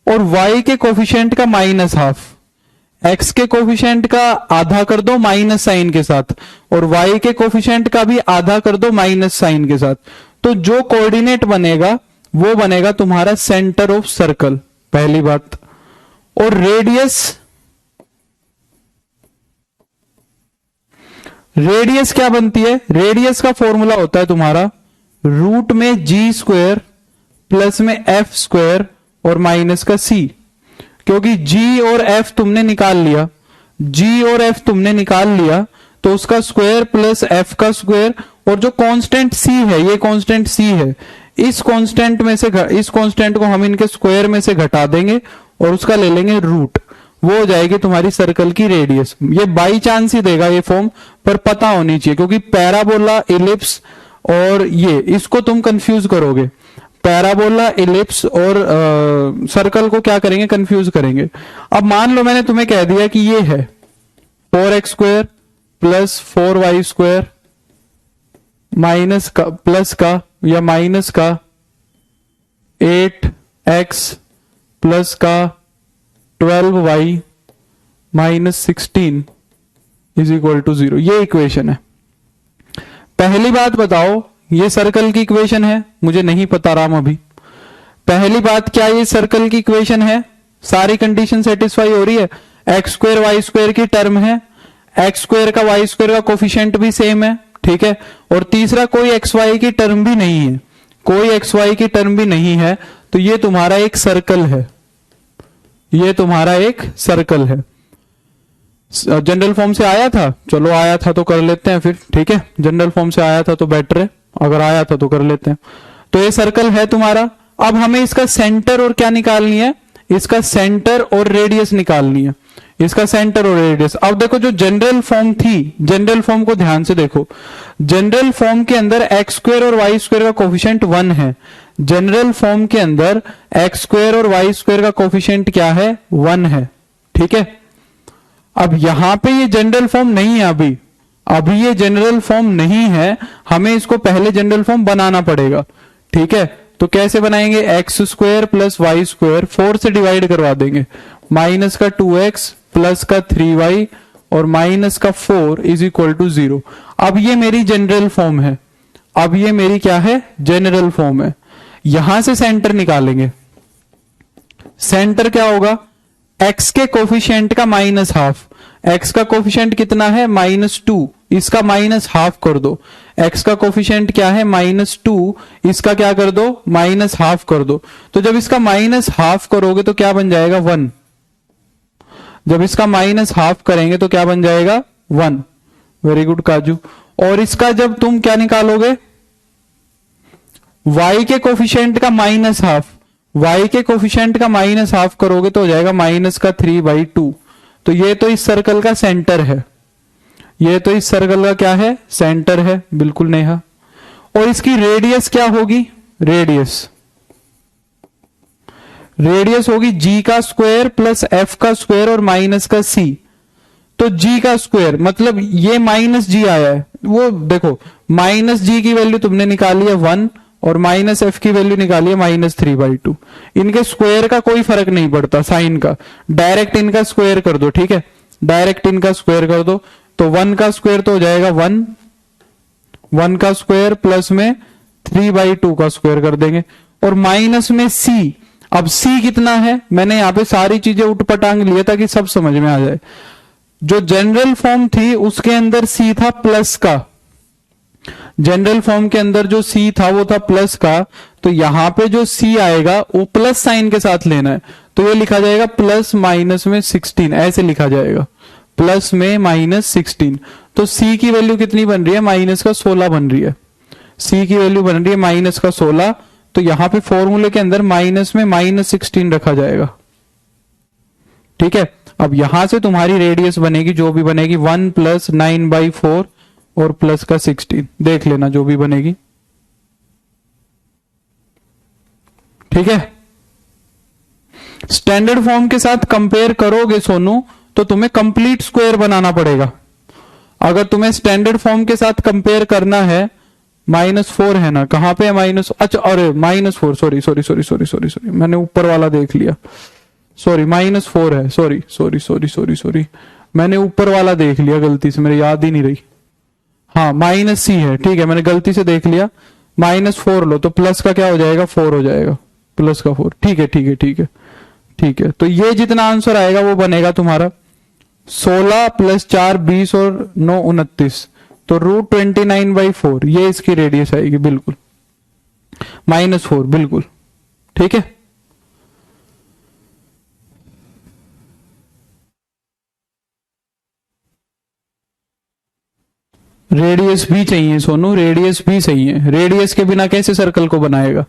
और वाई के कोफिशिएंट का माइनस हाफ। एक्स के कोफिशिएंट का आधा कर दो माइनस साइन के साथ और वाई के कोफिशिएंट का भी आधा कर दो माइनस साइन के साथ, तो जो कोऑर्डिनेट बनेगा वो बनेगा तुम्हारा सेंटर ऑफ सर्कल, पहली बात। और रेडियस, रेडियस क्या बनती है? रेडियस का फॉर्मूला होता है तुम्हारा रूट में जी स्क्वायर प्लस में एफ स्क्वायर और माइनस का सी। क्योंकि जी और एफ तुमने निकाल लिया, जी और एफ तुमने निकाल लिया तो उसका स्क्वायर प्लस एफ का स्क्वायर, और जो कांस्टेंट सी है, ये कांस्टेंट सी है, इस कांस्टेंट में से, इस कांस्टेंट को हम इनके स्क्वायर में से घटा देंगे और उसका ले लेंगे रूट, वो हो जाएगी तुम्हारी सर्कल की रेडियस। ये बाई चांस ही देगा ये फॉर्म, पर पता होनी चाहिए, क्योंकि पैराबोला, इलिप्स और ये, इसको तुम कंफ्यूज करोगे। पैराबोला, इलिप्स और सर्कल को क्या करेंगे? कंफ्यूज करेंगे। अब मान लो मैंने तुम्हें कह दिया कि ये है 4x square plus 4y square minus का प्लस का या माइनस का 8x प्लस का 12y minus 16 is equal to 0। ये इक्वेशन है। पहली बात बताओ, ये सर्कल की इक्वेशन है? मुझे नहीं पता राम अभी। पहली बात, क्या ये सर्कल की इक्वेशन है? सारी कंडीशन सेटिस्फाई हो रही है? एक्स स्क्वायर वाई स्क्वायर की टर्म है, एक्स स्क्वायर का वाई स्क्वायर का कोफिशिएंट भी सेम है, ठीक है। और तीसरा कोई एक्स वाई की टर्म भी नहीं है, कोई एक्स वाई की टर्म भी नहीं है, तो ये तुम्हारा एक सर्कल है, ये तुम्हारा एक सर्कल है। जनरल फॉर्म से आया था, चलो आया था तो कर लेते हैं फिर, ठीक है। जनरल फॉर्म से आया था तो बेटर है, अगर आया था तो कर लेते हैं। तो ये सर्कल है तुम्हारा। अब हमें इसका सेंटर और क्या निकालनी है, इसका सेंटर और रेडियस निकालनी है, इसका सेंटर और रेडियस। अब देखो जो जनरल फॉर्म थी, जनरल फॉर्म को ध्यान से देखो, जनरल फॉर्म के अंदर एक्स स्क्वायर और वाई स्क्वायर का कोफिशिएंट 1 है। जनरल फॉर्म के अंदर एक्स स्क्वायर और वाई स्क्वायर का कोफिशिएंट क्या है, 1 है, ठीक है। अब यहां पे ये जनरल फॉर्म नहीं है, अभी ये जनरल फॉर्म नहीं है, हमें इसको पहले जनरल फॉर्म बनाना पड़ेगा, ठीक है। तो कैसे बनाएंगे, x square plus y square 4 से डिवाइड करवा देंगे, माइनस का 2x प्लस का 3y और माइनस का 4 इज इक्वल टू 0। अब ये मेरी जनरल फॉर्म है, अब ये मेरी क्या है, जनरल फॉर्म है। यहां से सेंटर निकालेंगे, सेंटर क्या होगा, x के कोफिशिएंट का माइनस हाफ, x का कोफिशिएंट कितना है, -2, इसका माइनस हाफ कर दो। x का कोफिशिएंट क्या है, -2, इसका क्या कर दो, माइनस हाफ कर दो। तो जब इसका माइनस हाफ करोगे तो क्या बन जाएगा, 1। जब इसका माइनस हाफ करेंगे तो क्या बन जाएगा, 1। वेरी गुड काजू। और इसका जब तुम क्या निकालोगे, y के कोफिशिएंट का माइनस हाफ, y के कोफिशिएंट का माइनस हाफ करोगे तो हो जाएगा माइनस का 3/2। तो ये तो इस सर्कल का सेंटर है, ये तो इस सर्कल का क्या है, सेंटर है, बिल्कुल नेहा। और इसकी रेडियस क्या होगी, रेडियस होगी g का स्क्वायर प्लस f का स्क्वायर और माइनस का c। तो g का स्क्वायर मतलब ये माइनस g आया है, वो देखो माइनस g की वैल्यू तुमने निकाली है 1 और माइनस f की वैल्यू निकाली है -3/2। इनके स्क्वायर का कोई फर्क नहीं पड़ता साइन का, डायरेक्ट इनका स्क्वायर कर दो, ठीक है, डायरेक्ट इनका स्क्वायर कर दो। तो 1 का स्क्वायर तो हो जाएगा 1 का स्क्वायर प्लस में 3/2 का स्क्वायर कर देंगे और माइनस में c। अब c कितना है, मैंने यहां पे सारी चीजें उठपटांग लिया ताकि सब समझ में आ जाए। जो जनरल फॉर्म थी उसके अंदर c था प्लस का, जनरल फॉर्म के अंदर जो c था वो था प्लस का, तो यहां पे जो c आएगा वो प्लस साइन के साथ लेना है, तो ये लिखा जाएगा प्लस माइनस में 16, ऐसे लिखा जाएगा, प्लस में -16। तो c की वैल्यू कितनी बन रही है, माइनस का 16 बन रही है, c की वैल्यू बन रही है माइनस का 16। तो यहां पे फॉर्मूले के अंदर माइनस में -16 रखा जाएगा, ठीक है। अब यहां से तुम्हारी रेडियस बनेगी, जो भी बनेगी 1 + 9/4 और प्लस का 16, देख लेना जो भी बनेगी, ठीक है। स्टैंडर्ड फॉर्म के साथ कंपेयर करोगे सोनू तो तुम्हें कंप्लीट स्क्वायर बनाना पड़ेगा। अगर तुम्हें स्टैंडर्ड फॉर्म के साथ कंपेयर करना है, -4 है ना, कहां पे है माइनस, अच्छा अरे -4, सॉरी मैंने ऊपर वाला देख लिया, सॉरी -4 है, सॉरी मैंने ऊपर वाला देख लिया गलती से, मेरे याद ही नहीं रही। हाँ -c है, ठीक है, मैंने गलती से देख लिया। -4 लो तो प्लस का क्या हो जाएगा, 4 हो जाएगा, प्लस का 4, ठीक है। तो ये जितना आंसर आएगा वो बनेगा तुम्हारा 16 + 4 20 और 9 29, तो √29/4 ये इसकी रेडियस आएगी, बिल्कुल -4, बिल्कुल ठीक है। रेडियस भी चाहिए सोनू, रेडियस भी सही है। रेडियस के बिना कैसे सर्कल को बनाएगा,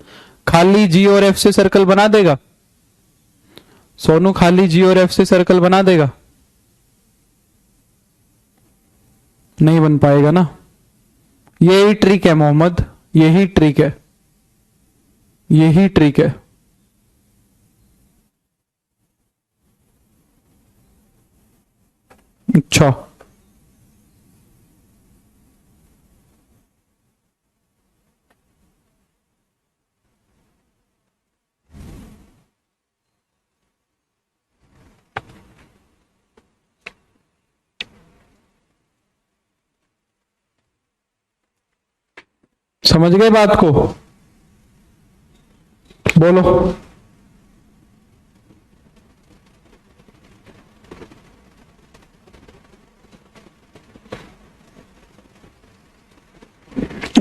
खाली जी और एफ से सर्कल बना देगा सोनू, खाली जी और एफ से सर्कल बना देगा, नहीं बन पाएगा ना। यही ट्रिक है मोहम्मद, यही ट्रिक है, यही ट्रिक है। अच्छा समझ गए बात को, बोलो।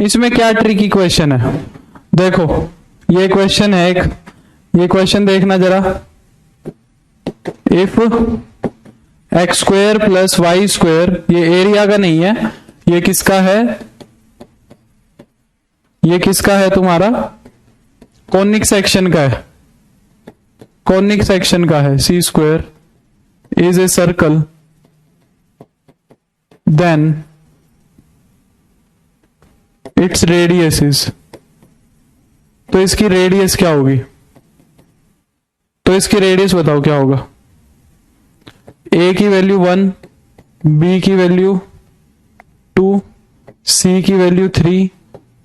इसमें क्या ट्रिकी क्वेश्चन है, देखो ये क्वेश्चन है एक, ये क्वेश्चन देखना जरा। If x square plus y square, ये एरिया का नहीं है, ये किसका है, ये किसका है तुम्हारा, कॉनिक सेक्शन का है, कॉनिक सेक्शन का है। C square is a circle then its radius is, तो इसकी रेडियस क्या होगी, तो इसकी रेडियस बताओ क्या होगा। ए की वैल्यू 1, बी की वैल्यू 2, सी की वैल्यू 3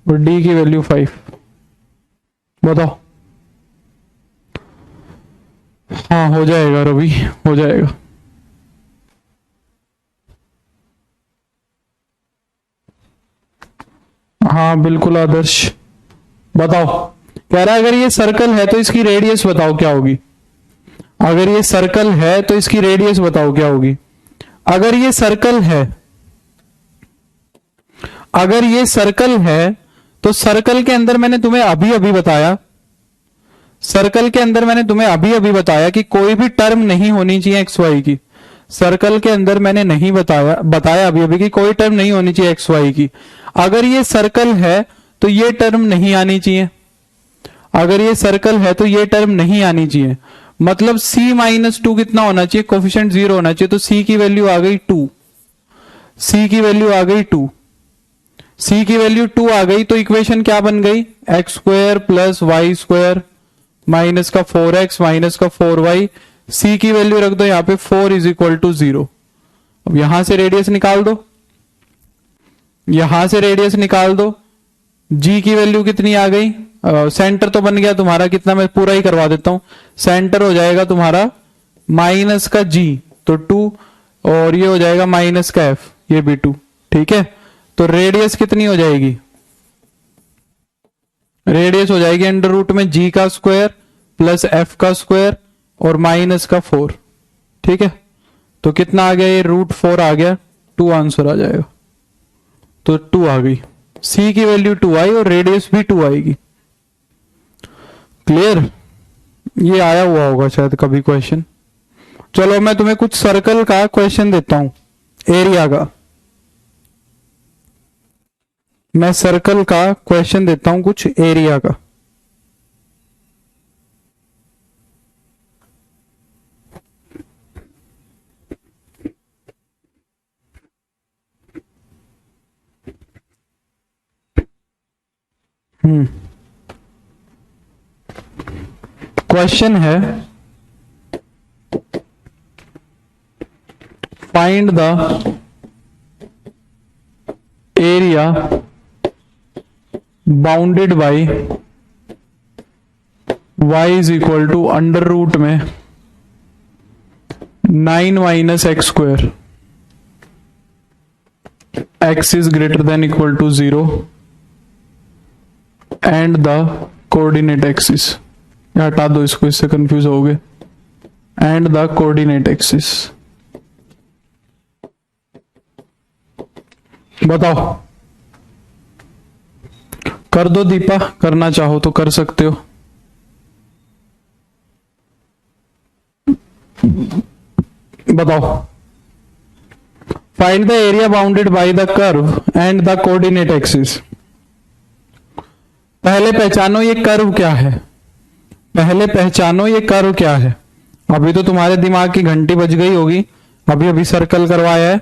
और डी की वैल्यू 5, बताओ। हाँ हो जाएगा रवि, हो जाएगा। हाँ बिल्कुल आदर्श, बताओ। कह रहा है अगर ये सर्कल है तो इसकी रेडियस बताओ क्या होगी, अगर ये सर्कल है तो इसकी रेडियस बताओ क्या होगी। अगर ये सर्कल है, अगर ये सर्कल है तो सर्कल के अंदर मैंने तुम्हें अभी अभी बताया, सर्कल के अंदर मैंने तुम्हें अभी अभी बताया कि कोई भी टर्म नहीं होनी चाहिए एक्स वाई की। सर्कल के अंदर मैंने नहीं बताया अभी अभी कि कोई टर्म नहीं होनी चाहिए एक्स वाई की। अगर ये सर्कल है तो ये टर्म नहीं आनी चाहिए, अगर ये सर्कल है तो ये टर्म नहीं आनी चाहिए। मतलब c-2 कितना होना चाहिए, कोफिशिएंट 0 होना चाहिए। तो c की वैल्यू आ गई 2, c की वैल्यू आ गई 2, c की वैल्यू 2 आ गई तो इक्वेशन क्या बन गई, x square plus y square minus का 4x माइनस का 4y। c की वैल्यू रख दो यहां पे 4 इज इक्वल टू 0। अब यहां से रेडियस निकाल दो, यहां से रेडियस निकाल दो। g की वैल्यू कितनी आ गई, सेंटर तो बन गया तुम्हारा कितना, मैं पूरा ही करवा देता हूं। सेंटर हो जाएगा तुम्हारा माइनस का g तो 2, और ये हो जाएगा माइनस का f, ये भी 2, ठीक है। तो रेडियस कितनी हो जाएगी, रेडियस हो जाएगी अंडर रूट में g का स्क्वायर प्लस f का स्क्वायर और माइनस का 4, ठीक है। तो कितना आ गया, ये √4 आ गया, 2 आंसर आ जाएगा। तो 2 आ गई, c की वैल्यू 2 आई और रेडियस भी 2 आएगी। क्लियर, ये आया हुआ होगा शायद कभी क्वेश्चन। चलो मैं तुम्हें कुछ सर्कल का क्वेश्चन देता हूं, एरिया का। मैं सर्कल का क्वेश्चन देता हूं कुछ एरिया का। क्वेश्चन है find the area bounded by y is equal to under root में 9 minus x square, x is greater than equal to 0 and the coordinate axis. हटा दो इसको, इससे कंफ्यूज हो गए। एंड द कोऑर्डिनेट एक्सिस, बताओ। कर दो दीपा, करना चाहो तो कर सकते हो। बताओ। Find the area bounded by the curve and the coordinate axis. पहले पहचानो ये कर्व क्या है, पहले पहचानो ये कर्व क्या है। अभी तो तुम्हारे दिमाग की घंटी बज गई होगी, अभी अभी सर्कल करवाया है।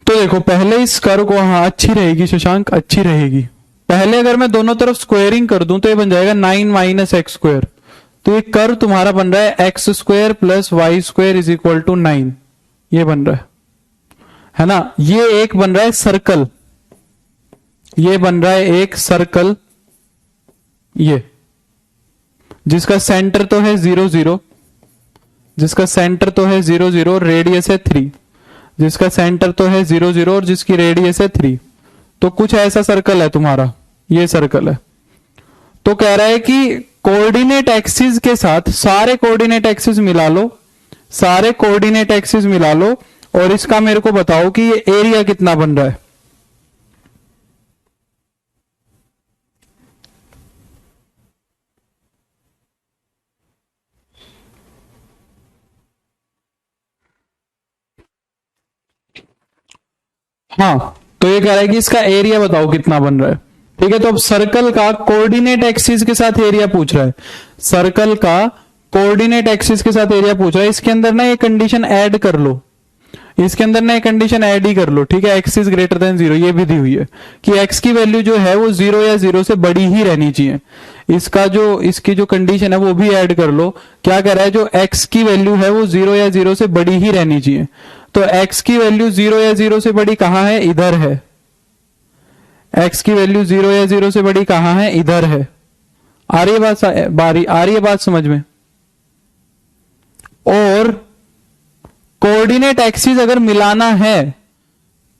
तो देखो पहले इस कर्व को, हाँ अच्छी रहेगी शशांक, अच्छी रहेगी। पहले अगर मैं दोनों तरफ स्क्वायरिंग कर दूं तो ये बन जाएगा 9 माइनस एक्स स्क्वायर। तो ये कर्व तुम्हारा बन रहा है x square plus y square is equal to 9, ये बन रहा है ना। ये एक बन रहा है सर्कल, ये बन रहा है एक सर्कल, ये जिसका सेंटर तो है 0 0, जिसका सेंटर तो है 0 0, रेडियस है 3, जिसका सेंटर तो है 0 0 और जिसकी रेडियस है 3। तो कुछ ऐसा सर्कल है तुम्हारा, ये सर्कल है। तो कह रहा है कि कोऑर्डिनेट एक्सिस के साथ सारे कोऑर्डिनेट एक्सिस मिला लो, सारे कोऑर्डिनेट एक्सिस मिला लो और इसका मेरे को बताओ कि ये एरिया कितना बन रहा है। हाँ, तो ये कह रहा है कि इसका एरिया बताओ कितना बन रहा है। ठीक है, तो अब सर्कल का कोऑर्डिनेट एक्सिस के साथ एरिया पूछ रहा है। सर्कल का कोऑर्डिनेट एक्सिस के साथ एरिया पूछ रहा है। इसके अंदर ना ये कंडीशन ऐड कर लो, इसके अंदर ना ये कंडीशन ऐड ही कर लो। ठीक है, एक्स इज ग्रेटर देन 0, ये भी दी हुई है कि एक्स की वैल्यू जो है वो 0 या 0 से बड़ी ही रहनी चाहिए। इसकी जो कंडीशन है वो भी ऐड कर लो। क्या कह रहा है, जो एक्स की वैल्यू है वो 0 या 0 से बड़ी ही रहनी चाहिए। तो एक्स की वैल्यू 0 या 0 से बड़ी कहां है, इधर है। एक्स की वैल्यू 0 या 0 से बड़ी कहां है, इधर है। आ रही है बात समझ में। और कोऑर्डिनेट एक्सिस अगर मिलाना है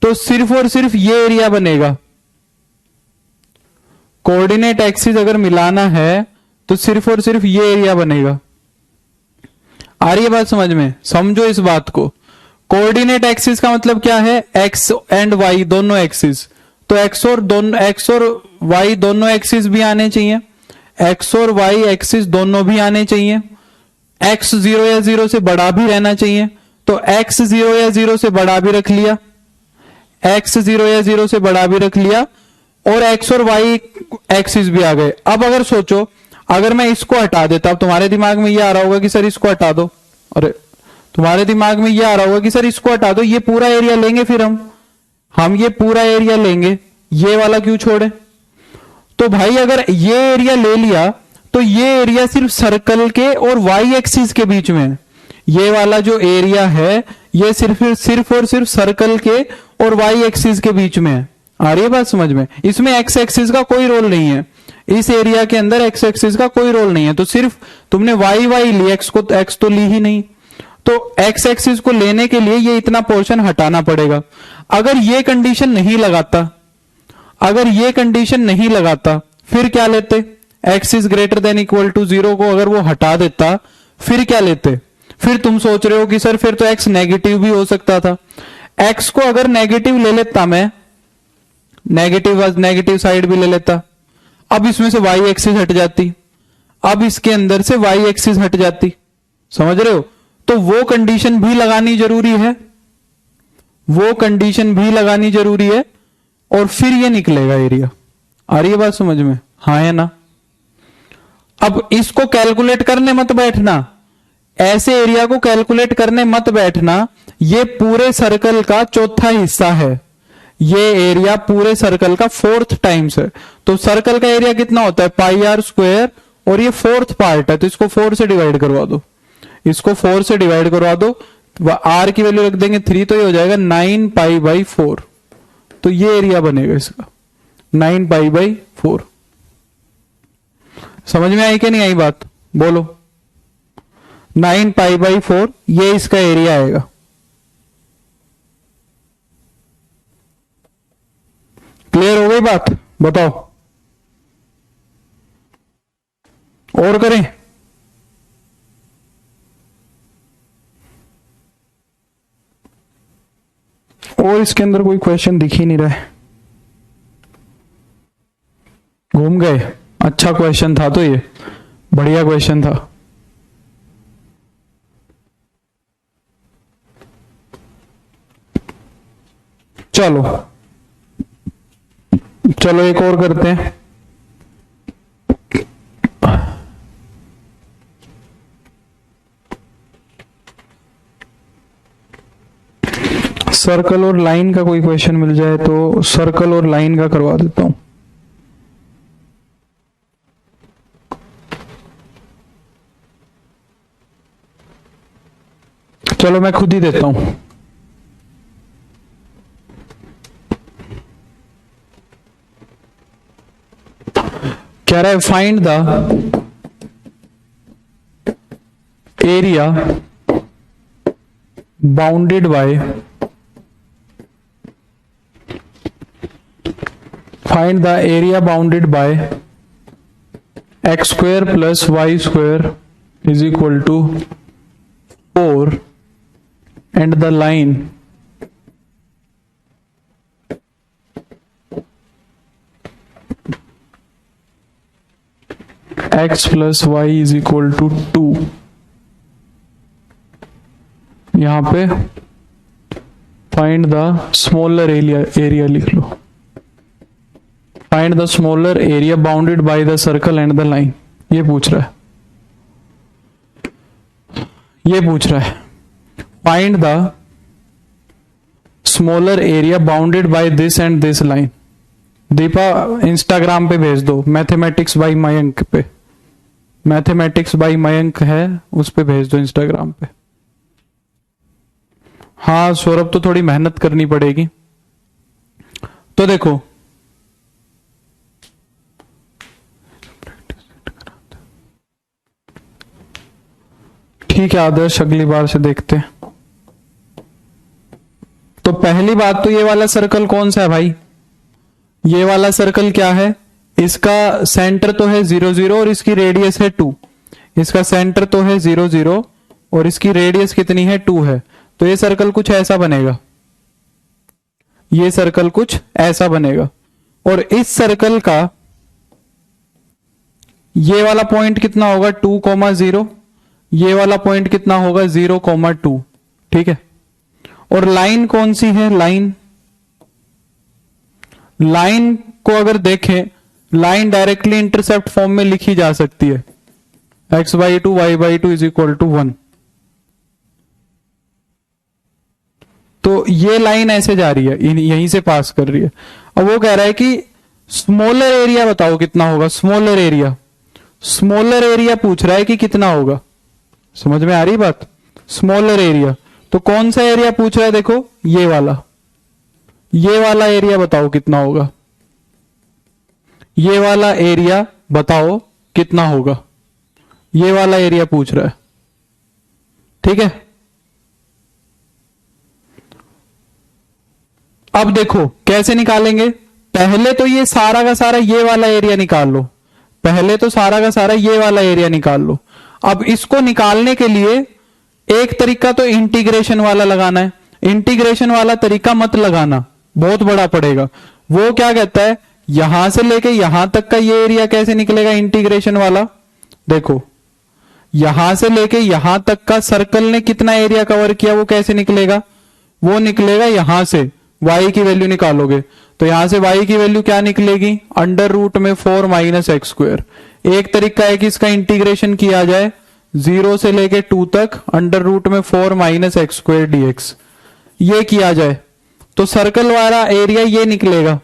तो सिर्फ और सिर्फ ये एरिया बनेगा। कोऑर्डिनेट एक्सिस अगर मिलाना है तो सिर्फ और सिर्फ ये एरिया बनेगा। आ रही है बात समझ में, समझो इस बात को। कोऑर्डिनेट एक्सिस का मतलब क्या है, एक्स एंड वाई दोनों एक्सिस। तो एक्स और वाई दोनों एक्सिस भी आने चाहिए, एक्स और वाई एक्सिस दोनों भी आने चाहिए। एक्स 0 या 0 से बड़ा भी रहना चाहिए, तो एक्स 0 या 0 से बड़ा भी रख लिया, एक्स 0 या 0 से बड़ा भी रख लिया, और एक्स और वाई एक्सिस भी आ गए। अब अगर सोचो, अगर मैं इसको हटा देता, अब तुम्हारे दिमाग में ये आ रहा होगा कि सर इसको हटा दो, अरे तुम्हारे दिमाग में ये आ रहा होगा कि सर इसको हटा दो, ये पूरा एरिया लेंगे, फिर हम ये पूरा एरिया लेंगे, ये वाला क्यों छोड़े। तो भाई अगर ये एरिया ले लिया तो ये एरिया सिर्फ सर्कल के और वाई एक्सिस के बीच में है। ये वाला जो एरिया है ये सिर्फ और सिर्फ सर्कल के और वाई एक्सिस के बीच में है। आ रही है बात समझ में, इसमें एक्स एक्सिस का कोई रोल नहीं है, इस एरिया के अंदर एक्स एक्सिस का कोई रोल नहीं है। तो सिर्फ तुमने वाई ली, एक्स तो ली ही नहीं, तो एक्स एक्सिस को लेने के लिए ये इतना पोर्शन हटाना पड़ेगा। अगर ये कंडीशन नहीं लगाता, फिर क्या लेते, x is greater than equal to 0 को अगर वो हटा देता, फिर क्या लेते। फिर तुम सोच रहे हो कि सर फिर तो एक्स नेगेटिव भी हो सकता था। एक्स को अगर नेगेटिव ले लेता मैं, नेगेटिव साइड भी ले लेता, अब इसमें से वाई एक्सिस हट जाती, अब इसके अंदर से वाई एक्सिस हट जाती, समझ रहे हो। तो वो कंडीशन भी लगानी जरूरी है, और फिर ये निकलेगा एरिया। आ रही है बात समझ में, हाँ है ना। अब इसको कैलकुलेट करने मत बैठना, ऐसे एरिया को कैलकुलेट करने मत बैठना, ये पूरे सर्कल का चौथा हिस्सा है, ये एरिया पूरे सर्कल का 4th टाइम्स है। तो सर्कल का एरिया कितना होता है, पाई आर स्क्वायर, और ये 4th पार्ट है, तो इसको 4 से डिवाइड करवा दो, आर की वैल्यू रख देंगे 3, तो ये हो जाएगा 9 पाई बाई 4। तो ये एरिया बनेगा इसका 9 पाई बाई 4। समझ में आई कि नहीं आई बात, बोलो। 9 पाई बाई 4 ये इसका एरिया आएगा। क्लियर हो गई बात, बताओ और करें। और इसके अंदर कोई क्वेश्चन दिख ही नहीं रहा है, घूम गए। अच्छा क्वेश्चन था, तो ये बढ़िया क्वेश्चन था। चलो एक और करते हैं। सर्कल और लाइन का कोई क्वेश्चन मिल जाए तो सर्कल और लाइन का करवा देता हूं। चलो मैं खुद ही देता हूं। कह रहा है find the area bounded bye x square plus y square is equal to 4 and the line x plus y is equal to 2। यहां पे फाइंड द स्मॉलर एरिया लिख लो। Find the smaller area bounded by the circle and the line, ये पूछ रहा है, ये पूछ रहा है। Find the smaller area bounded by this and this line. Deepa Instagram पे भेज दो, मैथमेटिक्स बाय मयंक पे, मैथमेटिक्स बाय मयंक है उस पे भेज दो इंस्टाग्राम पे। हाँ सौरभ, तो थोड़ी मेहनत करनी पड़ेगी। तो देखो ठीक है आदर्श, अगली बार से देखते हैं। तो पहली बात तो ये वाला सर्कल कौन सा है भाई? ये वाला सर्कल क्या है? इसका सेंटर तो है 0 0 और इसकी रेडियस है 2। इसका सेंटर तो है 0 0 और इसकी रेडियस कितनी है? 2 है। तो ये सर्कल कुछ ऐसा बनेगा, ये सर्कल कुछ ऐसा बनेगा। और इस सर्कल का ये वाला पॉइंट कितना होगा? 2,0। ये वाला पॉइंट कितना होगा? 0,2। ठीक है। और लाइन कौन सी है? लाइन को अगर देखें, लाइन डायरेक्टली इंटरसेप्ट फॉर्म में लिखी जा सकती है, x/2 y/2 = 1। तो ये लाइन ऐसे जा रही है, यहीं से पास कर रही है। अब वो कह रहा है कि स्मॉलर एरिया बताओ कितना होगा। स्मॉलर एरिया, स्मॉलर एरिया पूछ रहा है कि कितना होगा। समझ में आ रही बात? स्मॉलर एरिया, तो कौन सा एरिया पूछ रहा है? देखो ये वाला एरिया बताओ कितना होगा। ये वाला एरिया बताओ कितना होगा, ये वाला एरिया पूछ रहा है। ठीक है। अब देखो कैसे निकालेंगे। पहले तो ये सारा का सारा ये वाला एरिया निकाल लो, पहले तो सारा का सारा ये वाला एरिया निकाल लो। अब इसको निकालने के लिए एक तरीका तो इंटीग्रेशन वाला लगाना है। इंटीग्रेशन वाला तरीका मत लगाना, बहुत बड़ा पड़ेगा। वो क्या कहता है, यहां से लेके यहां तक का ये एरिया कैसे निकलेगा इंटीग्रेशन वाला? देखो यहां से लेके यहां तक का सर्कल ने कितना एरिया कवर किया, वो कैसे निकलेगा? वो निकलेगा यहां से y की वैल्यू निकालोगे तो यहां से y की वैल्यू क्या निकलेगी? √4 - x²। एक तरीका है कि इसका इंटीग्रेशन किया जाए 0 से लेके 2 तक √4 - x² dx, ये किया जाए तो सर्कल वाला एरिया ये निकलेगा।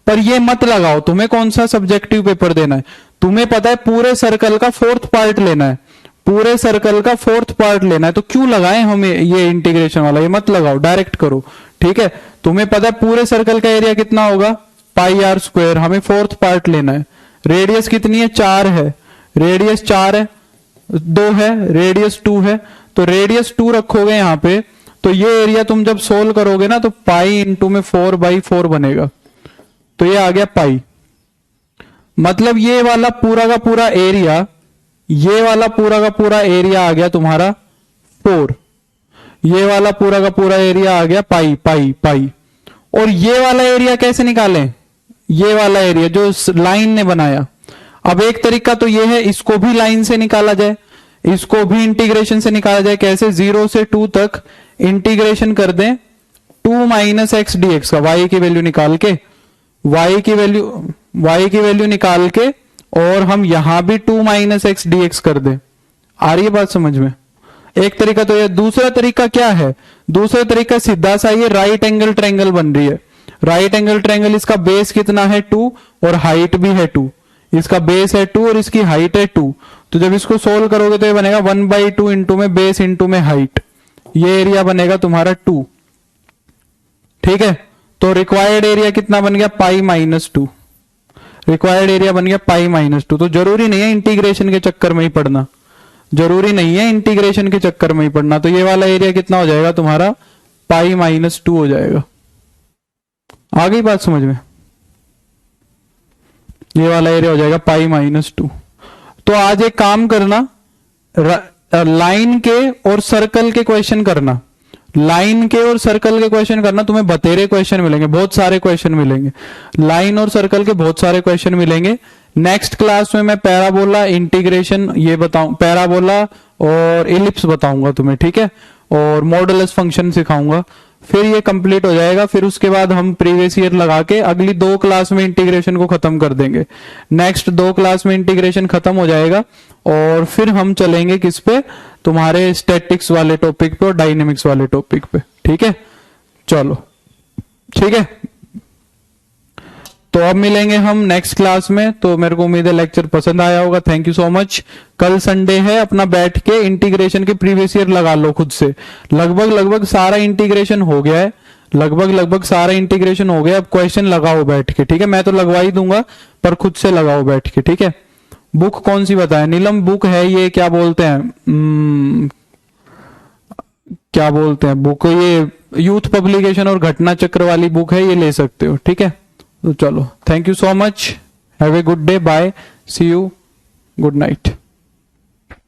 पर ये मत लगाओ, तुम्हें कौन सा सब्जेक्टिव पेपर देना है? तुम्हें पता है पूरे सर्कल का 4th पार्ट लेना है, पूरे सर्कल का 4th पार्ट लेना है। तो क्यों लगाएं हमें ये इंटीग्रेशन वाला? ये मत लगाओ, डायरेक्ट करो। ठीक है। तुम्हें पता है पूरे सर्कल का एरिया कितना होगा? πr²। हमें 4th पार्ट लेना है। रेडियस कितनी है? 4 है। रेडियस 4 है, 2 है, रेडियस 2 है। तो रेडियस 2 रखोगे यहां पे, तो ये एरिया तुम जब सोल्व करोगे ना तो पाई इंटू में 4/4 बनेगा। तो ये आ गया पाई। मतलब ये वाला पूरा का पूरा एरिया, ये वाला पूरा का पूरा एरिया आ गया तुम्हारा 4। ये वाला पूरा का पूरा एरिया आ गया पाई पाई पाई। और ये वाला एरिया कैसे निकालें? ये वाला एरिया जो लाइन ने बनाया। अब एक तरीका तो ये है, इसको भी लाइन से निकाला जाए, इसको भी इंटीग्रेशन से निकाला जाए। कैसे? 0 से 2 तक इंटीग्रेशन कर दें 2 - x dx का, y की वैल्यू निकाल के, y की वैल्यू निकाल के, और हम यहां भी 2 - x dx कर दें। आ रही है बात समझ में? एक तरीका तो ये। दूसरा तरीका क्या है? दूसरा तरीका सीधा सा, ये राइट एंगल ट्रायंगल बन रही है। राइट एंगल ट्रायंगल, इसका बेस कितना है? 2 और हाइट भी है 2। इसका बेस है 2 और इसकी हाइट है 2। तो जब इसको सोल्व करोगे तो ये बनेगा 1/2 इंटू में बेस इंटू में हाइट। ये एरिया बनेगा तुम्हारा 2। ठीक है। तो रिक्वायर्ड एरिया कितना बन गया? π-2। रिक्वायर्ड एरिया बन गया π-2। तो जरूरी नहीं है इंटीग्रेशन के चक्कर में ही पढ़ना, जरूरी नहीं है इंटीग्रेशन के चक्कर में ही पढ़ना। तो ये वाला एरिया कितना हो जाएगा तुम्हारा? π-2 हो जाएगा। आ गई बात समझ में? ये वाला एरिया हो जाएगा π-2। तो आज एक काम करना, लाइन के और सर्कल के क्वेश्चन करना, लाइन के और सर्कल के क्वेश्चन करना। तुम्हें बतेरे क्वेश्चन मिलेंगे, बहुत सारे क्वेश्चन मिलेंगे, लाइन और सर्कल के बहुत सारे क्वेश्चन मिलेंगे। नेक्स्ट क्लास में मैं पैराबोला, इंटीग्रेशन ये बताऊं, पैराबोला और इलिप्स बताऊंगा तुम्हें। ठीक है। और मॉडुलस फंक्शन सिखाऊंगा। फिर ये कंप्लीट हो जाएगा, फिर उसके बाद हम प्रीवियस ईयर लगा के अगली 2 क्लास में इंटीग्रेशन को खत्म कर देंगे। नेक्स्ट 2 क्लास में इंटीग्रेशन खत्म हो जाएगा और फिर हम चलेंगे किस पे, तुम्हारे स्टैटिक्स वाले टॉपिक पे और डायनेमिक्स वाले टॉपिक पे। ठीक है, चलो ठीक है, तो अब मिलेंगे हम नेक्स्ट क्लास में। तो मेरे को उम्मीद है लेक्चर पसंद आया होगा। Thank you so much. कल संडे है, अपना बैठ के इंटीग्रेशन के प्रीवियस ईयर लगा लो खुद से। लगभग सारा इंटीग्रेशन हो गया है, लगभग सारा इंटीग्रेशन हो गया। अब क्वेश्चन लगाओ बैठ के, ठीक है। मैं तो लगवा ही दूंगा पर खुद से लगाओ बैठ के, ठीक है। बुक कौन सी बताए नीलम? बुक है ये क्या बोलते हैं, क्या बोलते हैं बुक, ये यूथ पब्लिकेशन और घटना चक्र वाली बुक है, ये ले सकते हो, ठीक है। तो चलो, thank you so much, have a good day, bye, see you, good night.